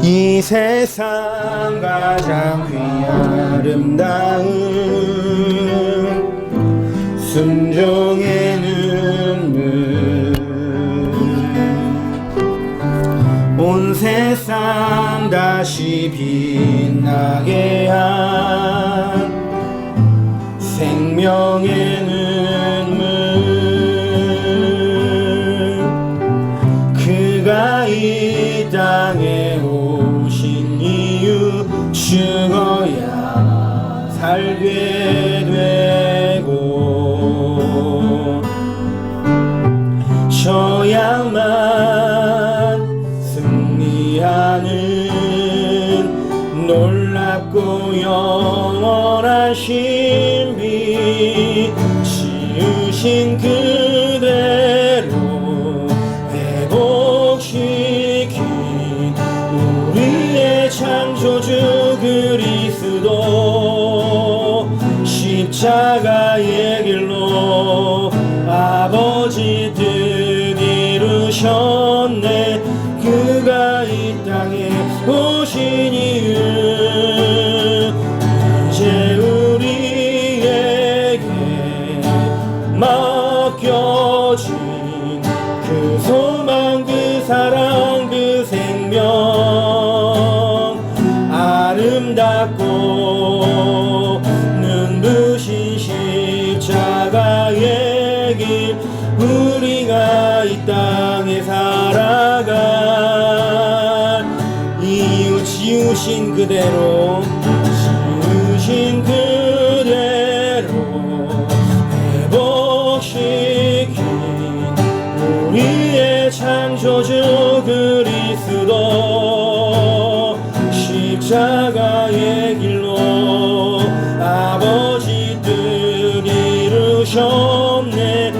이 세상 가장 아름다운 순종의 눈물 온 세상 다시 빛나게 한 생명의 눈물 그가 이 땅에 오신 이유 주 이루신 그대로 회복시킨 우리의 창조주 그리스도 십자가의 길로 아버지 뜻 이루셨네. 그가 이 땅에 오신 이유 이제 우리에게 맡겨진 그 소망 그 사랑 그 생명 아름답고 눈부신 십자가의 길 우리가 이 땅에 살아갈 이유 지으신 그대로 지으신 그대로 회복시킨 우리의 창조주 그리스도 십자가의 길로 아버지 뜻 이루셨네.